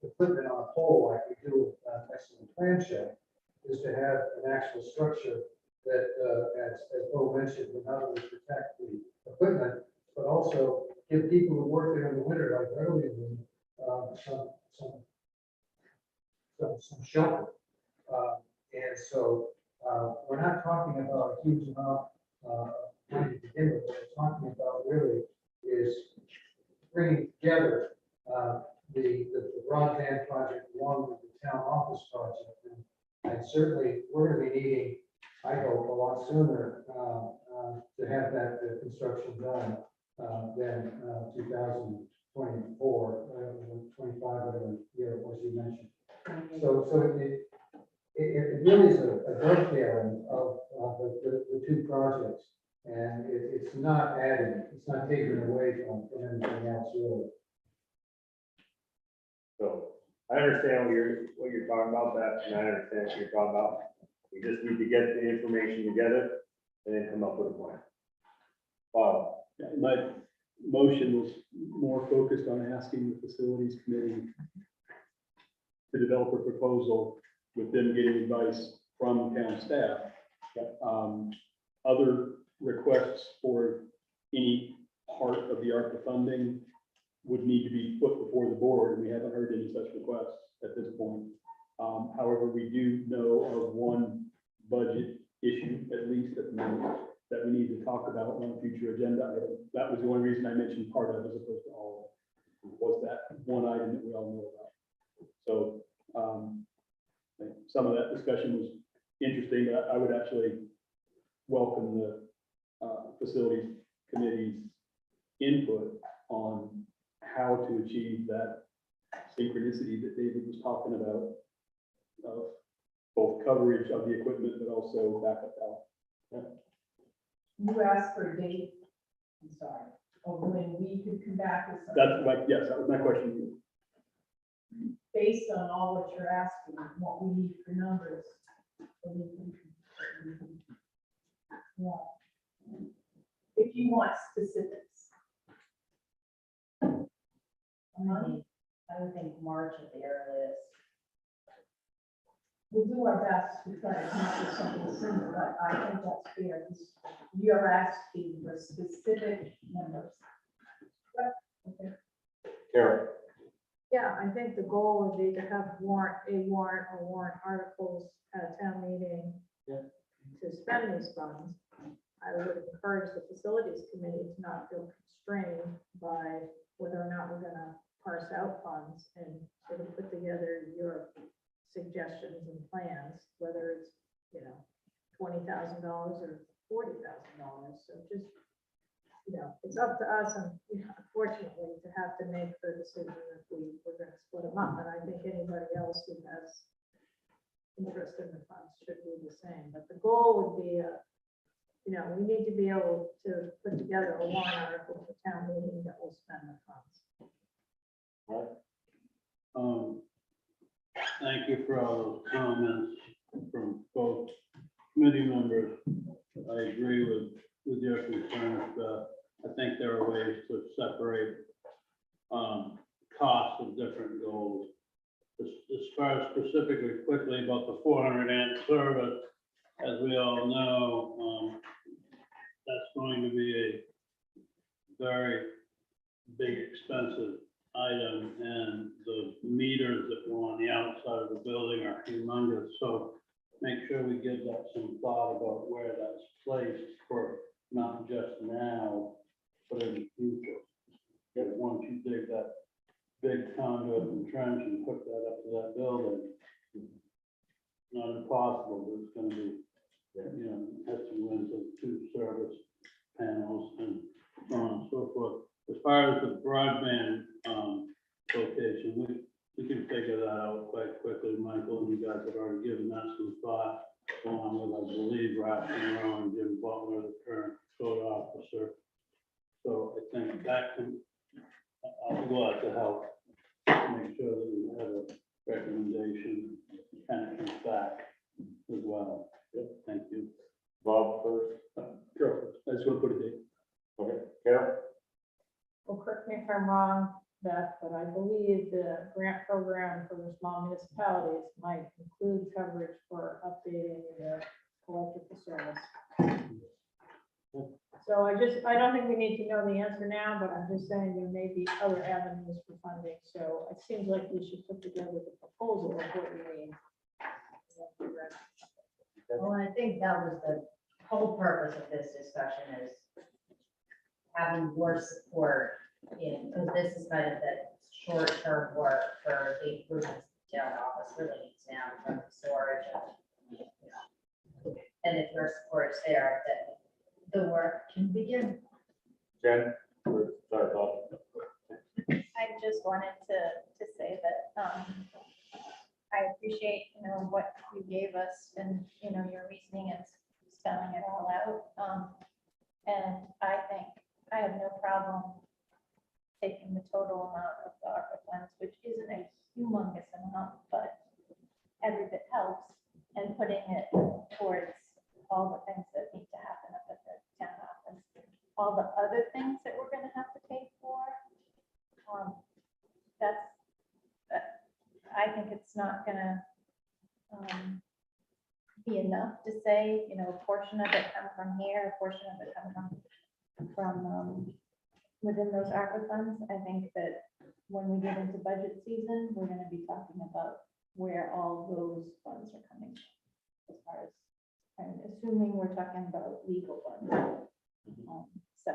equipment on a pole like we do with excellent plan check, is to have an actual structure that, as Bo mentioned, will not only protect the equipment, but also give people who work there in the winter, like earlier, some shelter. And so we're not talking about a huge amount of money to begin with. What we're talking about really is bringing together the broadband project along with the town office project. And certainly, we're going to be needing, I hope, a lot sooner to have that construction done than 2024, 25, whatever year it was you mentioned. So it really is a dovetailing of the two projects, and it's not adding, it's not taking away from anything else really. so I understand what you're talking about, that, and I understand what you're talking about. We just need to get the information together and then come up with a plan. Wow. Yeah, my motion was more focused on asking the facilities committee to develop a proposal with them getting advice from town staff. Other requests for any part of the ARPA funding would need to be put before the board, and we haven't heard any such requests at this point. However, we do know of one budget issue, at least at the moment, that we need to talk about on a future agenda item. That was the only reason I mentioned part of it as opposed to all of it, was that one item that we all know about. So some of that discussion was interesting, but I would actually welcome the facilities committee's input on how to achieve that synchronicity that David was talking about, of both coverage of the equipment, but also backup power. You asked for a date, I'm sorry, of when we could come back with something. That's my, yes, that was my question. based on all what you're asking, what we need for numbers. Yeah. If you want specifics. I would think March at the earliest. We'll do our best to try to come up with something similar, but I think that's fair. You're asking for specific numbers. Yep, okay. Carol, Yeah, I think the goal would be to have warrant articles at a town meeting Yeah. to spend these funds. I would encourage the facilities committee to not feel constrained by whether or not we're gonna parse out funds and sort of put together your suggestions and plans, whether it's, $20,000 or $40,000. So just, it's up to us and unfortunately to have to make the decision if we're gonna split them up. And I think anybody else who has interest in the funds should do the same. But the goal would be, we need to be able to put together a warrant article for town meeting that will spend the funds. Thank you for all those comments from both committee members. I agree with your concerns. I think there are ways to separate costs of different goals. As far as specifically quickly about the 400 amp service, as we all know, that's going to be a very big expensive item, and the meters that go on the outside of the building are humongous. So make sure we give that some thought about where that's placed for not just now, but in the future. Because once you dig that big conduit and trench and hook that up to that building, not impossible, but it's gonna be, has to go into 2 service panels and so on and so forth. As far as the broadband location, we can figure that out quite quickly. Michael and you guys have already given that some thought, along with, I believe, Ralph Monroe and Jim Butler, the current code officer. So I think that can, I'll be glad to help make sure that we have a recommendation and it comes back as well. Thank you. Bob first. Carol, I just want to put a date. Okay, Carol? Well, correct me if I'm wrong, Beth, but I believe the grant program for the small municipalities might include coverage for updating the electrical service. So I don't think we need to know the answer now, but I'm just saying there may be other avenues for funding. So it seems like we should put together the proposal of what we need. Well, I think that was the whole purpose of this discussion, is having more support in, because this is kind of the short-term work for the improvements the town office really needs now from the storage and if your support's there, that the work can begin. Jen? Sorry, Bob. I just wanted to say that, I appreciate, what you gave us and, your reasoning and spelling it all out. And I think I have no problem taking the total amount of the ARPA funds, which isn't a humongous amount, but every bit helps, and putting it towards all the things that need to happen up at the town office. All the other things that we're gonna have to pay for, I think it's not gonna be enough to say, a portion of it come from here, a portion of it come from within those ARPA funds. I think that when we get into budget season, we're gonna be talking about where all those funds are coming from. As far as, I'm assuming we're talking about legal funds. So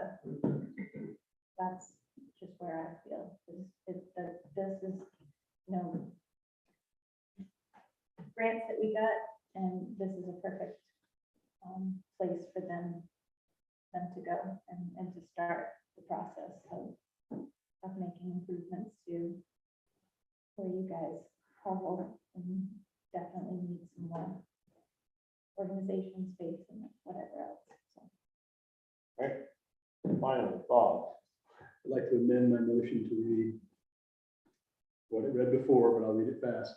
that's just where I feel, that this is, grants that we got, and this is a perfect place for them to go and to start the process of making improvements to where you guys hovel and definitely need some more organization space and whatever else. So. Right. Finally, Bob. I'd like to amend my motion to read what it read before, but I'll read it fast.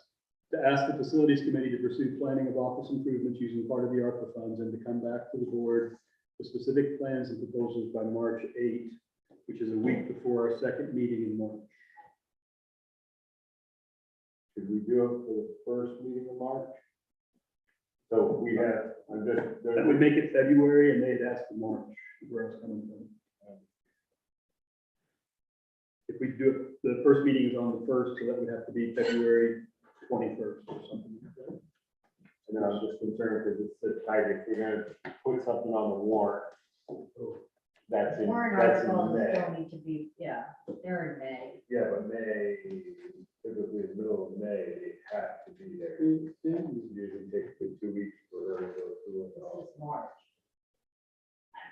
To ask the Facilities Committee to pursue planning of office improvements using part of the ARPA funds and to come back to the board with specific plans and proposals by March 8th, which is a week before our second meeting in March. Should we do it for the first meeting of March? So we have, I'm just. That would make it February, and they'd asked for March, where I was coming from. If we do it, the first meeting is on the 1st, so that would have to be February 21st or something like that. And then I'm just concerned because it's the tight, if we're gonna put something on the warrant. That's in, Warrant that's in articles May. still need to be, yeah, they're in May. Yeah, but May, typically the middle of May, they have to be there. Usually takes 2 weeks for her to go through it This all. is March.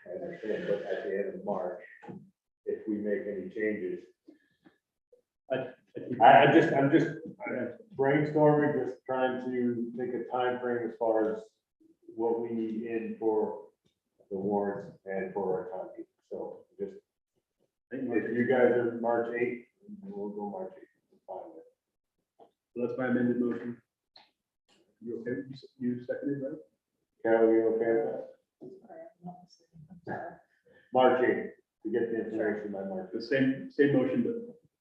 I understand, but at the end of March, if we make any changes, I'm just brainstorming, just trying to think of time frame as far as what we need in for the warrants and for our time. So just, if you guys are March 8th, we'll go March 8th. Fine with it. So that's my amended motion. You okay? You seconded, right? Carol, you okay with that? Sorry, I'm not listening. I'm sorry. March 8th, to get the information by March. The same motion, but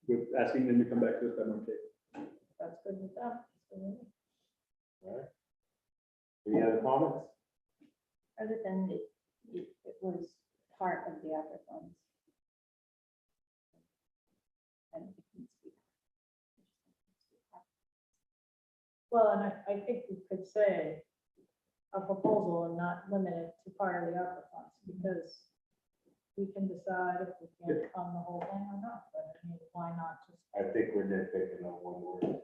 with asking them to come back to us by March 8th. That's good with them. That's good with me. All right. Any other comments? Other than it was part of the ARPA funds. And it needs to be- Well, and I think we could say a proposal and not limit it to part of the ARPA funds, because we can decide if we can fund the whole thing or not, but I mean, why not just, I think we're nitpicking on one word.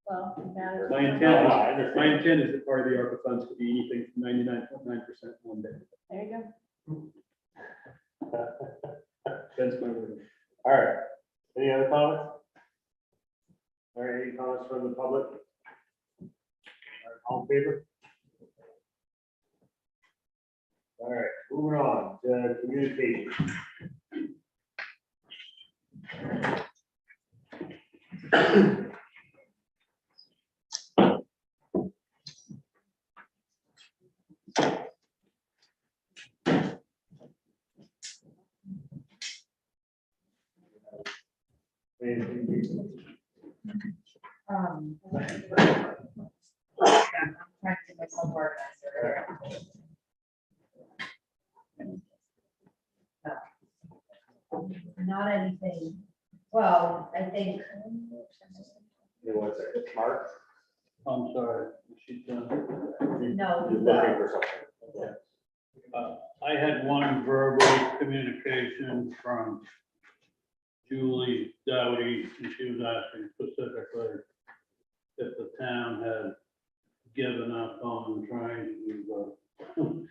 well, it matters. My No, intent, I is, understand. my intent is that part of the ARPA funds could be anything from 99.9% one day. There you go. That's my word. All right, any other comments? All right, any comments from the public? All right, all in favor? All right, moving on to communication. Anything? I'm trying to get myself organized here. Not anything, well, I think, What's it, Mark? I'm sorry, she's done. No. You're looking for something. Okay. I had one verbal communication from Julie Dowdy, and she was asking specifically if the town had given up on trying to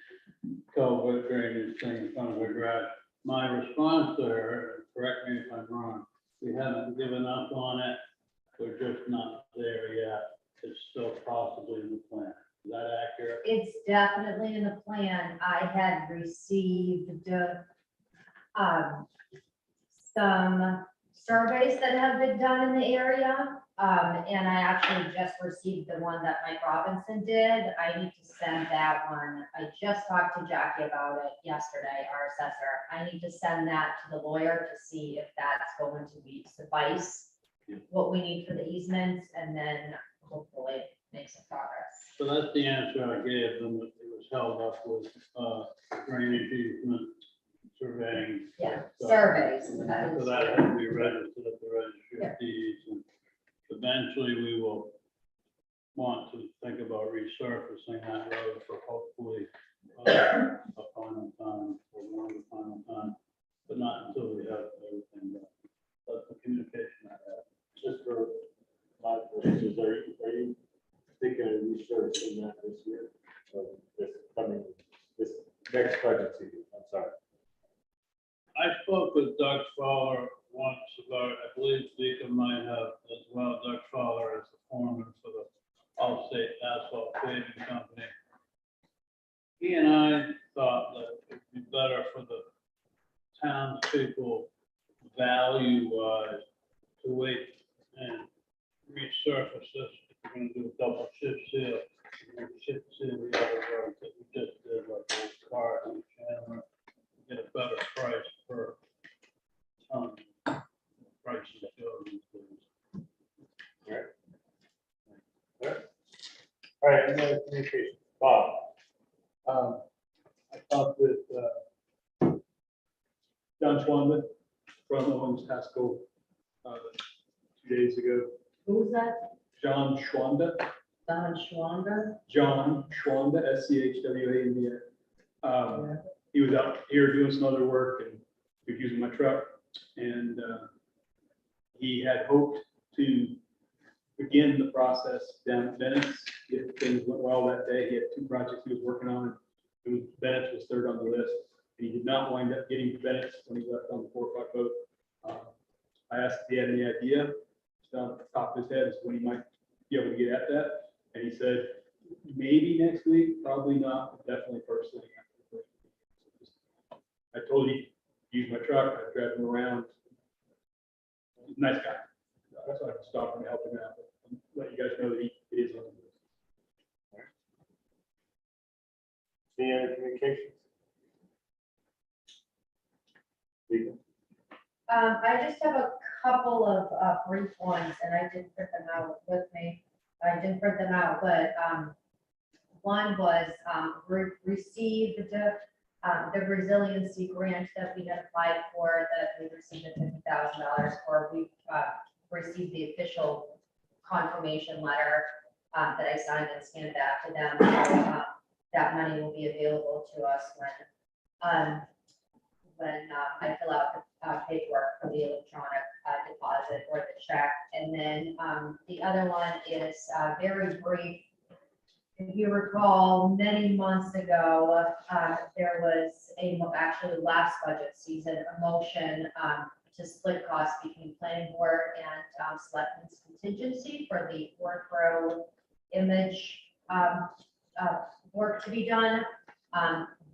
culvert drainage thing in front of her garage. My response to her, correct me if I'm wrong, we haven't given up on it, we're just not there yet. It's still possibly in the plan. Is that accurate? it's definitely in the plan. I had received some surveys that have been done in the area. And I actually just received the one that Mike Robinson did. I need to send that one. I just talked to Jackie about it yesterday, our assessor. I need to send that to the lawyer to see if that's going to be suffice what we need for the easements, and then hopefully make some progress. So that's the answer I gave them, that it was held up with drainage easement surveying. Yeah, So- surveys. So that has to be registered at the registry of deeds, and eventually we will want to think about resurfacing that road for hopefully a final time, or one of the final time, but not until we have everything done. That's the communication I have. Just for my purposes, are you thinking of researching that this year? Or this next budget season, I'm sorry. I spoke with Doug Fowler once about, I believe Deacon might have as well, Doug Fowler as the foreman for the Allstate Asphalt Paving Company. He and I thought that it'd be better for the townspeople value-wise to wait and resurface this, if we're gonna do a double chip seal. Chip seal the other road that we just did, like old car and Chandler, get a better price per ton. Prices go these days. All right, any other communication? Bob? I talked with, John Schwanda from Owens Haskell, 2 days ago. Who's that? John Schwanda, Don Schwander? John Schwanda, SCHWANDA. He was out here doing some other work and he was using my truck. And he had hoped to begin the process down at Bennett's. If things went well that day, he had 2 projects he was working on. Bennett's was third on the list. And he did not wind up getting to Bennett's when he left on the 4 o'clock boat. I asked if he had any idea, just on the top of his head, is when he might be able to get at that. And he said, maybe next week, probably not, but definitely first thing after the first week. I told him he'd use my truck, I'd drive him around. He's a nice guy. That's why I stopped and help him out. But let you guys know that it is on the list. Any other communications? Legal? I just have a couple of brief ones, and I didn't print them out with me. I didn't print them out, but one was received the resiliency grant that we had applied for, that we received the $50,000 for. We received the official confirmation letter that I signed and scanned back to them. So, that money will be available to us when I fill out the paperwork for the electronic deposit or the check. And then the other one is very brief. If you recall, many months ago, there was actually last budget season, a motion to split costs between planning board and selectmen's contingency for the orthro image work to be done.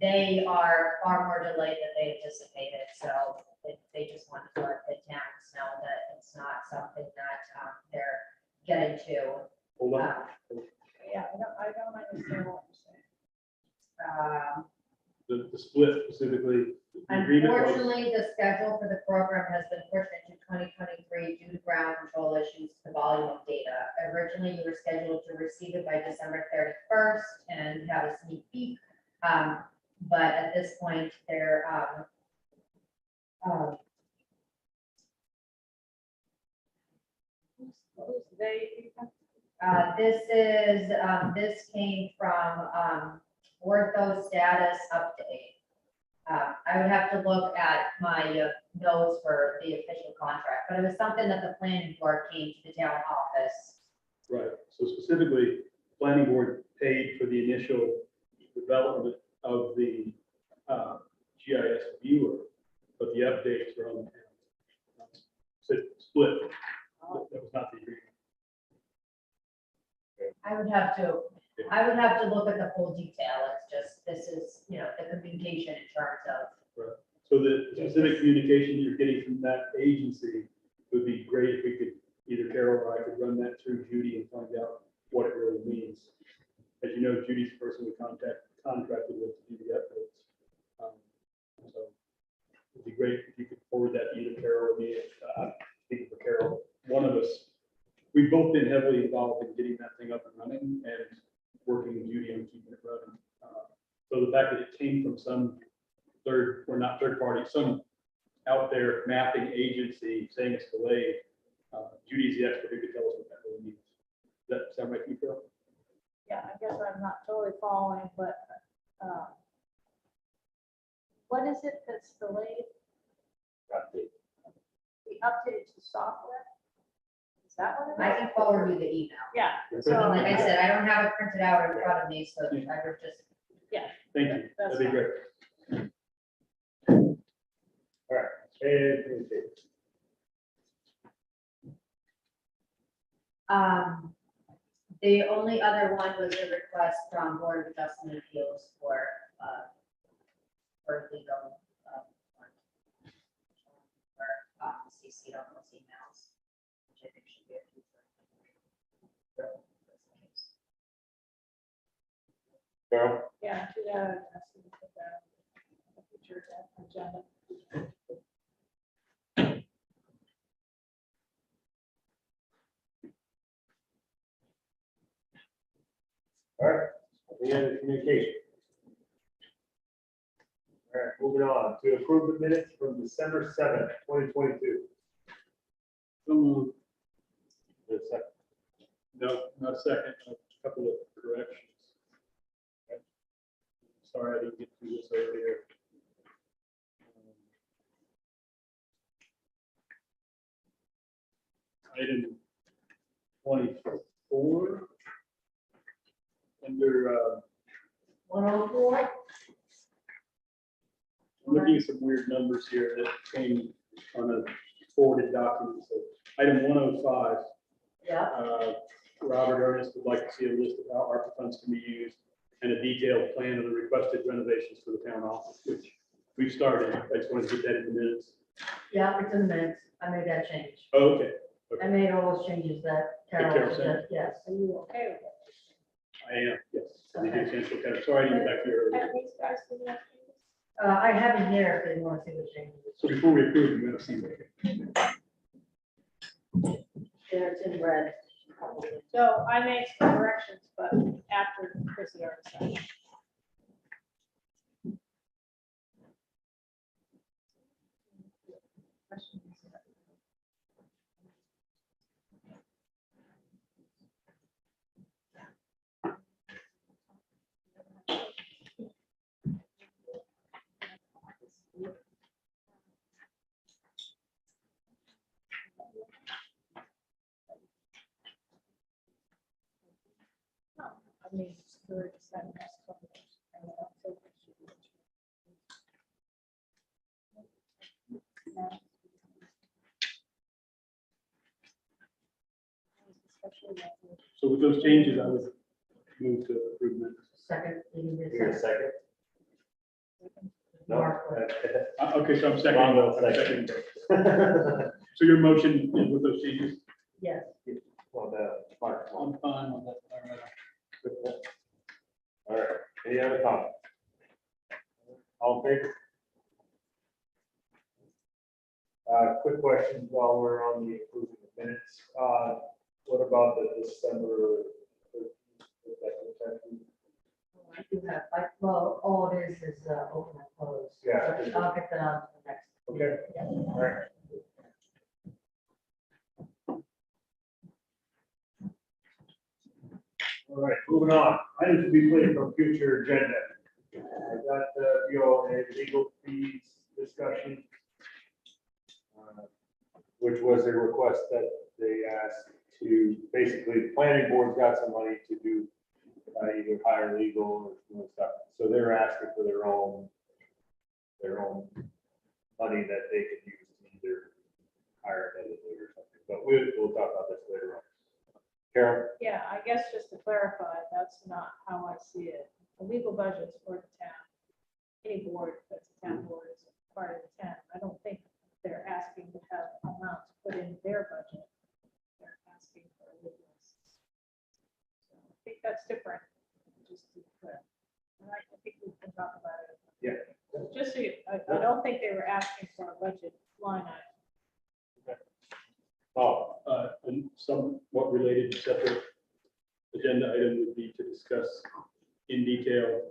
They are far more delayed than they anticipated, so they just wanted to let the towns know that it's not something that they're getting to. Hold on. Yeah, I don't understand what you're saying. The split specifically. the agreement was- Unfortunately, the schedule for the program has been pushed into 2023 due to ground control issues to the volume of data. Originally, you were scheduled to receive it by December 31st and have a sneak peek. But at this point, they're this came from ortho status update. I would have to look at my notes for the official contract, but it was something that the planning board came to the town office. Right, so specifically, planning board paid for the initial development of the GIS viewer, but the updates are on the town. So split, that was not the agreement. I would have to look at the full detail. It's just, this is, the communication in terms of. So the specific communication you're getting from that agency would be great if we could, either Carol or I could run that through Judy and find out what it really means. As you know, Judy's the person we contracted with to do the updates. So it'd be great if you could forward that to either Carol or me. Speaking for Carol, one of us, we've both been heavily involved in getting that thing up and running and working with Judy on keeping it running. So the fact that it came from some not third party, some out there mapping agency saying it's delayed, Judy's the expert who could tell us what that really means. Does that sound right to you, Carol? Yeah, I guess I'm not totally following, but what is it that's delayed? Update. The update to software? Is that what it I is? can forward you the email. Yeah, And so, like I said, I don't have it printed out in front of me, so I would just. Thank you, That's that'd be fine. great. All right, and communications. The only other one was a request from Board of Adjustment Appeals for legal. For CC on those emails, which I think should be a few. Carol? Yeah, do that. That's what we put that on the future agenda. All right, any other communication? All right, moving on to approve the minutes from December 7th, 2022. So moved. There's a second. No, not a second, a couple of corrections. Sorry, I didn't get through this earlier. Item 24. Under, 104? I'm looking at some weird numbers here that came on a forwarded document. So item 105, Yeah, Robert Ernest would like to see a list of how ARPA funds can be used and a detailed plan of the requested renovations for the town office, which we've started. I just wanted to get that in the minutes. yeah, it's in the minutes. I made that change. Oh, okay. I made all those changes that Carol Carol said? said, yes. Are you okay with it? I am, yes. I did get a chance to look at it. Sorry, I didn't get back to you earlier. Have these guys seen that? I have it here if you want to see the changes. So before we approve, we're gonna see what. Yeah, it's in red. probably. So I made some corrections, but after Chrissy already said. I mean, for the seven next couple of years, and then October should be- So with those changes, I would move to approve minutes. Second, you can get Here, a second. second? No? Mark. Okay, so I'm second. Wrong one, I'm second. second. So your motion is with those changes? Yes. Well, Mark, I'm fine with that. All right. all right, any other comments? All in favor? Quick question while we're on the approving of minutes. What about the December? 13th? I do have, well, all it is open and close. Yeah. So I'll get that on to the next. Okay, Yeah. all right. All right, moving on. Items to be placed on future agenda. I got the legal fees discussion, which was a request that they asked to, basically, the planning board's got some money to do either hire legal or doing stuff. So they're asking for their own money that they could use to either hire an editor or something. But we'll talk about this later on. Carol? Yeah, I guess just to clarify, that's not how I see it. The legal budget's for the town. Any board that's a town board is part of the town. I don't think they're asking to have amounts put in their budget. They're asking for a legal assist. So I think that's different, just to be clear. And I think we can talk about it. Yeah. Just so you, I don't think they were asking for a budget line item. Oh, And somewhat related separate agenda item would be to discuss in detail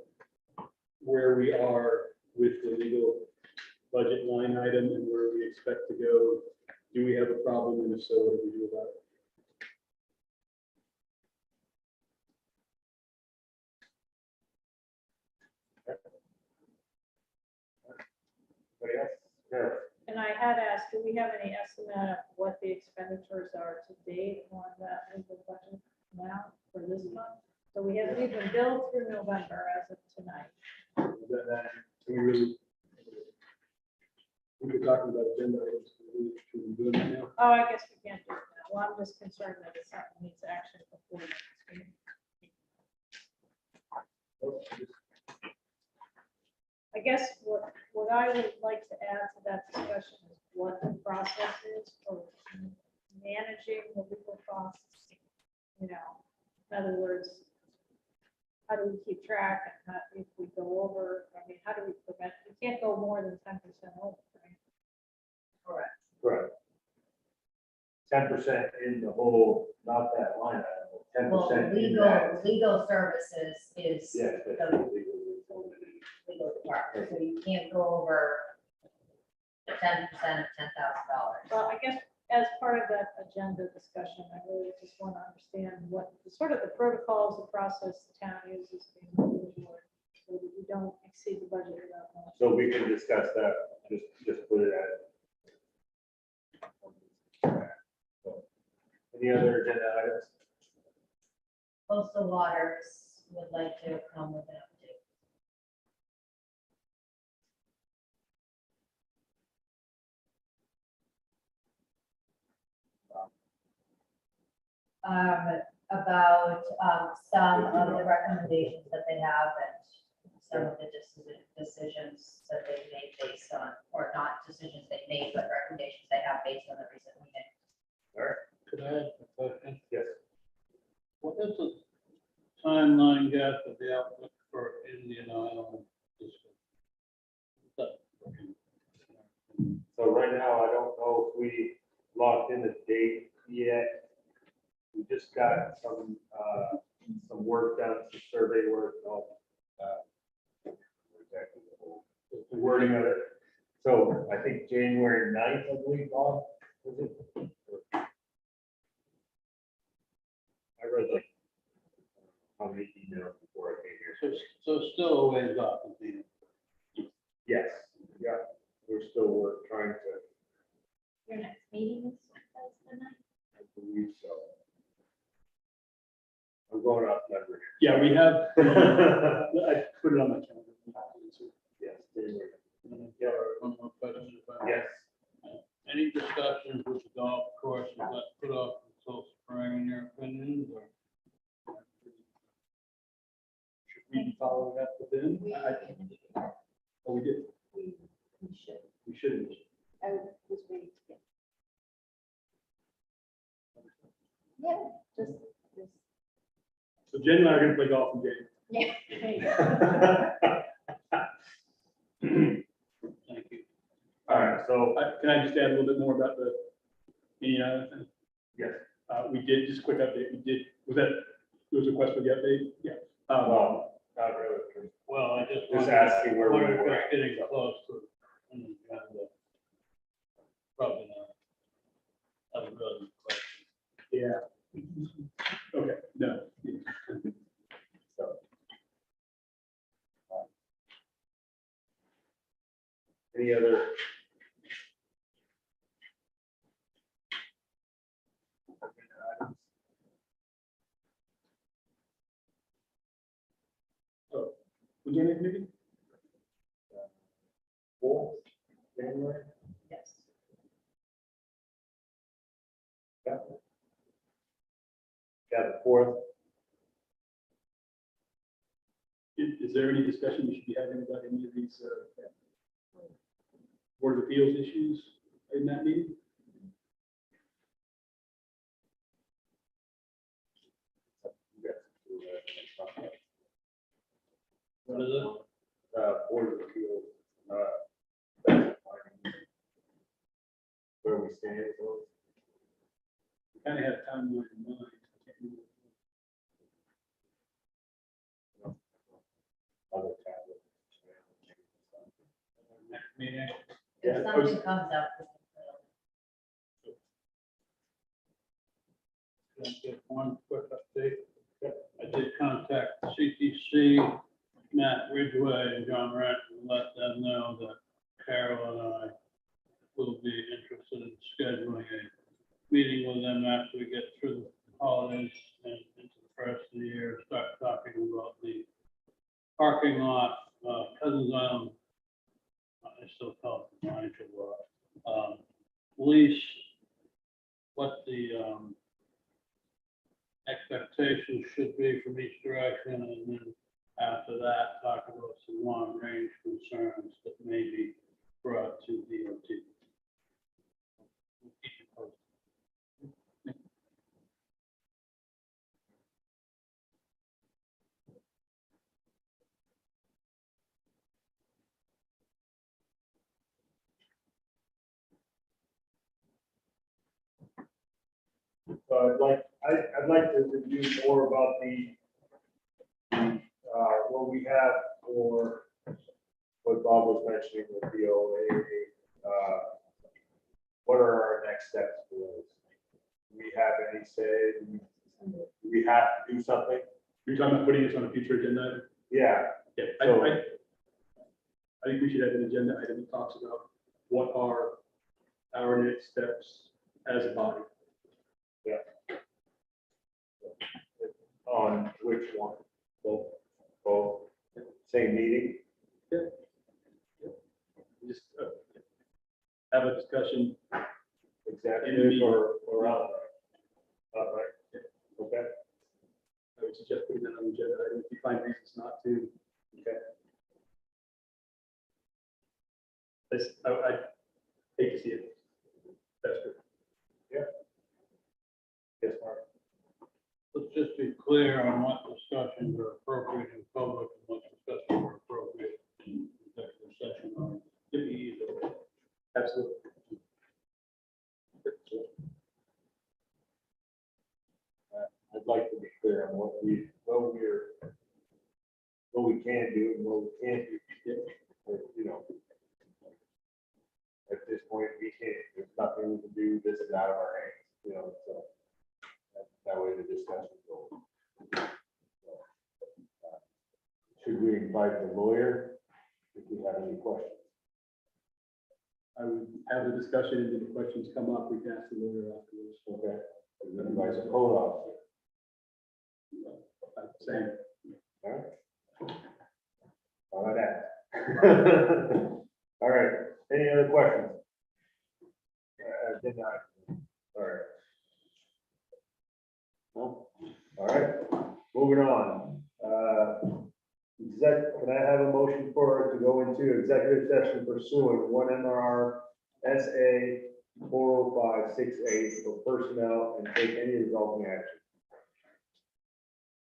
where we are with the legal budget line item and where we expect to go. Do we have a problem, and if so, what do we do about it? anybody else? Carol? And I had asked, do we have any estimate of what the expenditures are to date on that legal budget now for this month? So we've been billed through November as of tonight. Can we really? We could talk about agenda items. Should we do it now? Oh, I guess we can't do it now. Well, I'm just concerned that it's something that needs action before the next meeting. I guess what I would like to add to that discussion is what the process is for managing the legal costs you know, in other words, how do we keep track and how, if we go over, I mean, how do we prevent, we can't go more than 10% over, right? Correct. Correct. 10% in the whole, not that line item, Well, 10% in that. legal services is Yes, that's the legal. legal department, so you can't go over 10% of $10,000. Well, I guess as part of that agenda discussion, I really just want to understand what, sort of the protocols, the process the town uses to move forward, so that we don't exceed the budget without knowing. So we can discuss that, just put it at. Any other agenda items? Coastal Waters would like to come with an update. About some of the recommendations that they have and some of the decisions that they made based on, or not decisions they made, but recommendations they have based on the recent meeting. Could I ask a question? Yes. What is the timeline gap of the outlook for Indian Island district? So right now, I don't know if we locked in a date yet. We just got some work done, some survey work, exactly the wording of it. So I think January 9th, I believe, Bob, was it? I read like how many emails before I came here. So still a ways off of the. Yes, yeah, we're still trying to, Your next meeting is the night? I believe so. I'm going off memory. Yeah, we have, I put it on my calendar. Yes, January. Yeah, one more question, if I may. Yes. Any discussions with the golf course that got put off until spring, in your opinion, or? Should we be following up with them? Oh, we did. We should. We shouldn't. I was waiting to get. Yeah, just. So Jen and I are gonna play golf in January. Yeah. Thank you. All right, so, Can I just add a little bit more about the, any other thing? yes, We did, just a quick update, was that, there was a request for the update? Yeah. not really. Well, I just. Just asking where we wonder if were. it's getting close to. an agenda. Probably not. That's a really good question. Yeah. Okay, no. So. Any other? So, was there any meeting? 4th, January? Yes. Yeah. Yeah, the 4th. Is there any discussion we should be having about any of these, Board of Appeals issues in that meeting? What is it? Board of Appeals, where we stand, so. We kind of had a timeline in mind. I can't remember. Other tablet. Next meeting? If Yeah, something comes up. Can I get one quick update? I did contact CTC, Matt Ridgway and John Rent, and let them know that Carol and I will be interested in scheduling a meeting with them after we get through the holidays and into the first of the year, start talking about the parking lot, Cousins Island. I still call it the financial lot. Lease, what the, expectations should be from each direction, and then after that, talk about some long-range concerns that may be brought to DOT. We'll keep you posted. So I'd like to review more about what we have for what Bob was mentioning with the OA. What are our next steps for those? Do we have any say? Do we have to do something? You're talking about putting this on a future agenda? Yeah, Yeah, So- I think we should have an agenda item that talks about what are our next steps as a body. on which one? Both, same meeting? Just have a discussion. Executive or outright? Outright, okay, I would suggest putting that on the agenda item if you find reasons not to. okay. I hate to see it. That's good. Yes, Mark. Let's just be clear on what discussions are appropriate in public and what discussions are appropriate in executive session on. Give me either way. Absolutely. I'd like to be clear on what we can do and what we can't do. Or, you know, at this point, we can't, there's nothing we can do, this is out of our hands, you know, so that way the discussion goes. Should we invite the lawyer if we have any questions? I would have the discussion, and if the questions come up, we can ask the lawyer afterwards. Okay, and then invite the code officer. Same. All right. All right. That. All right, any other questions? Did not. All right. No? All right, moving on. Can I have a motion to go into executive session pursuant 1 MR SA 40568 for personnel and take any resulting action?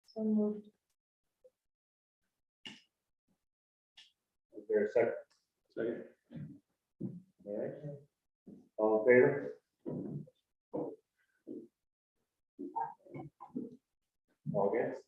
So moved. Is there a second? Second. All right. All in favor? All against?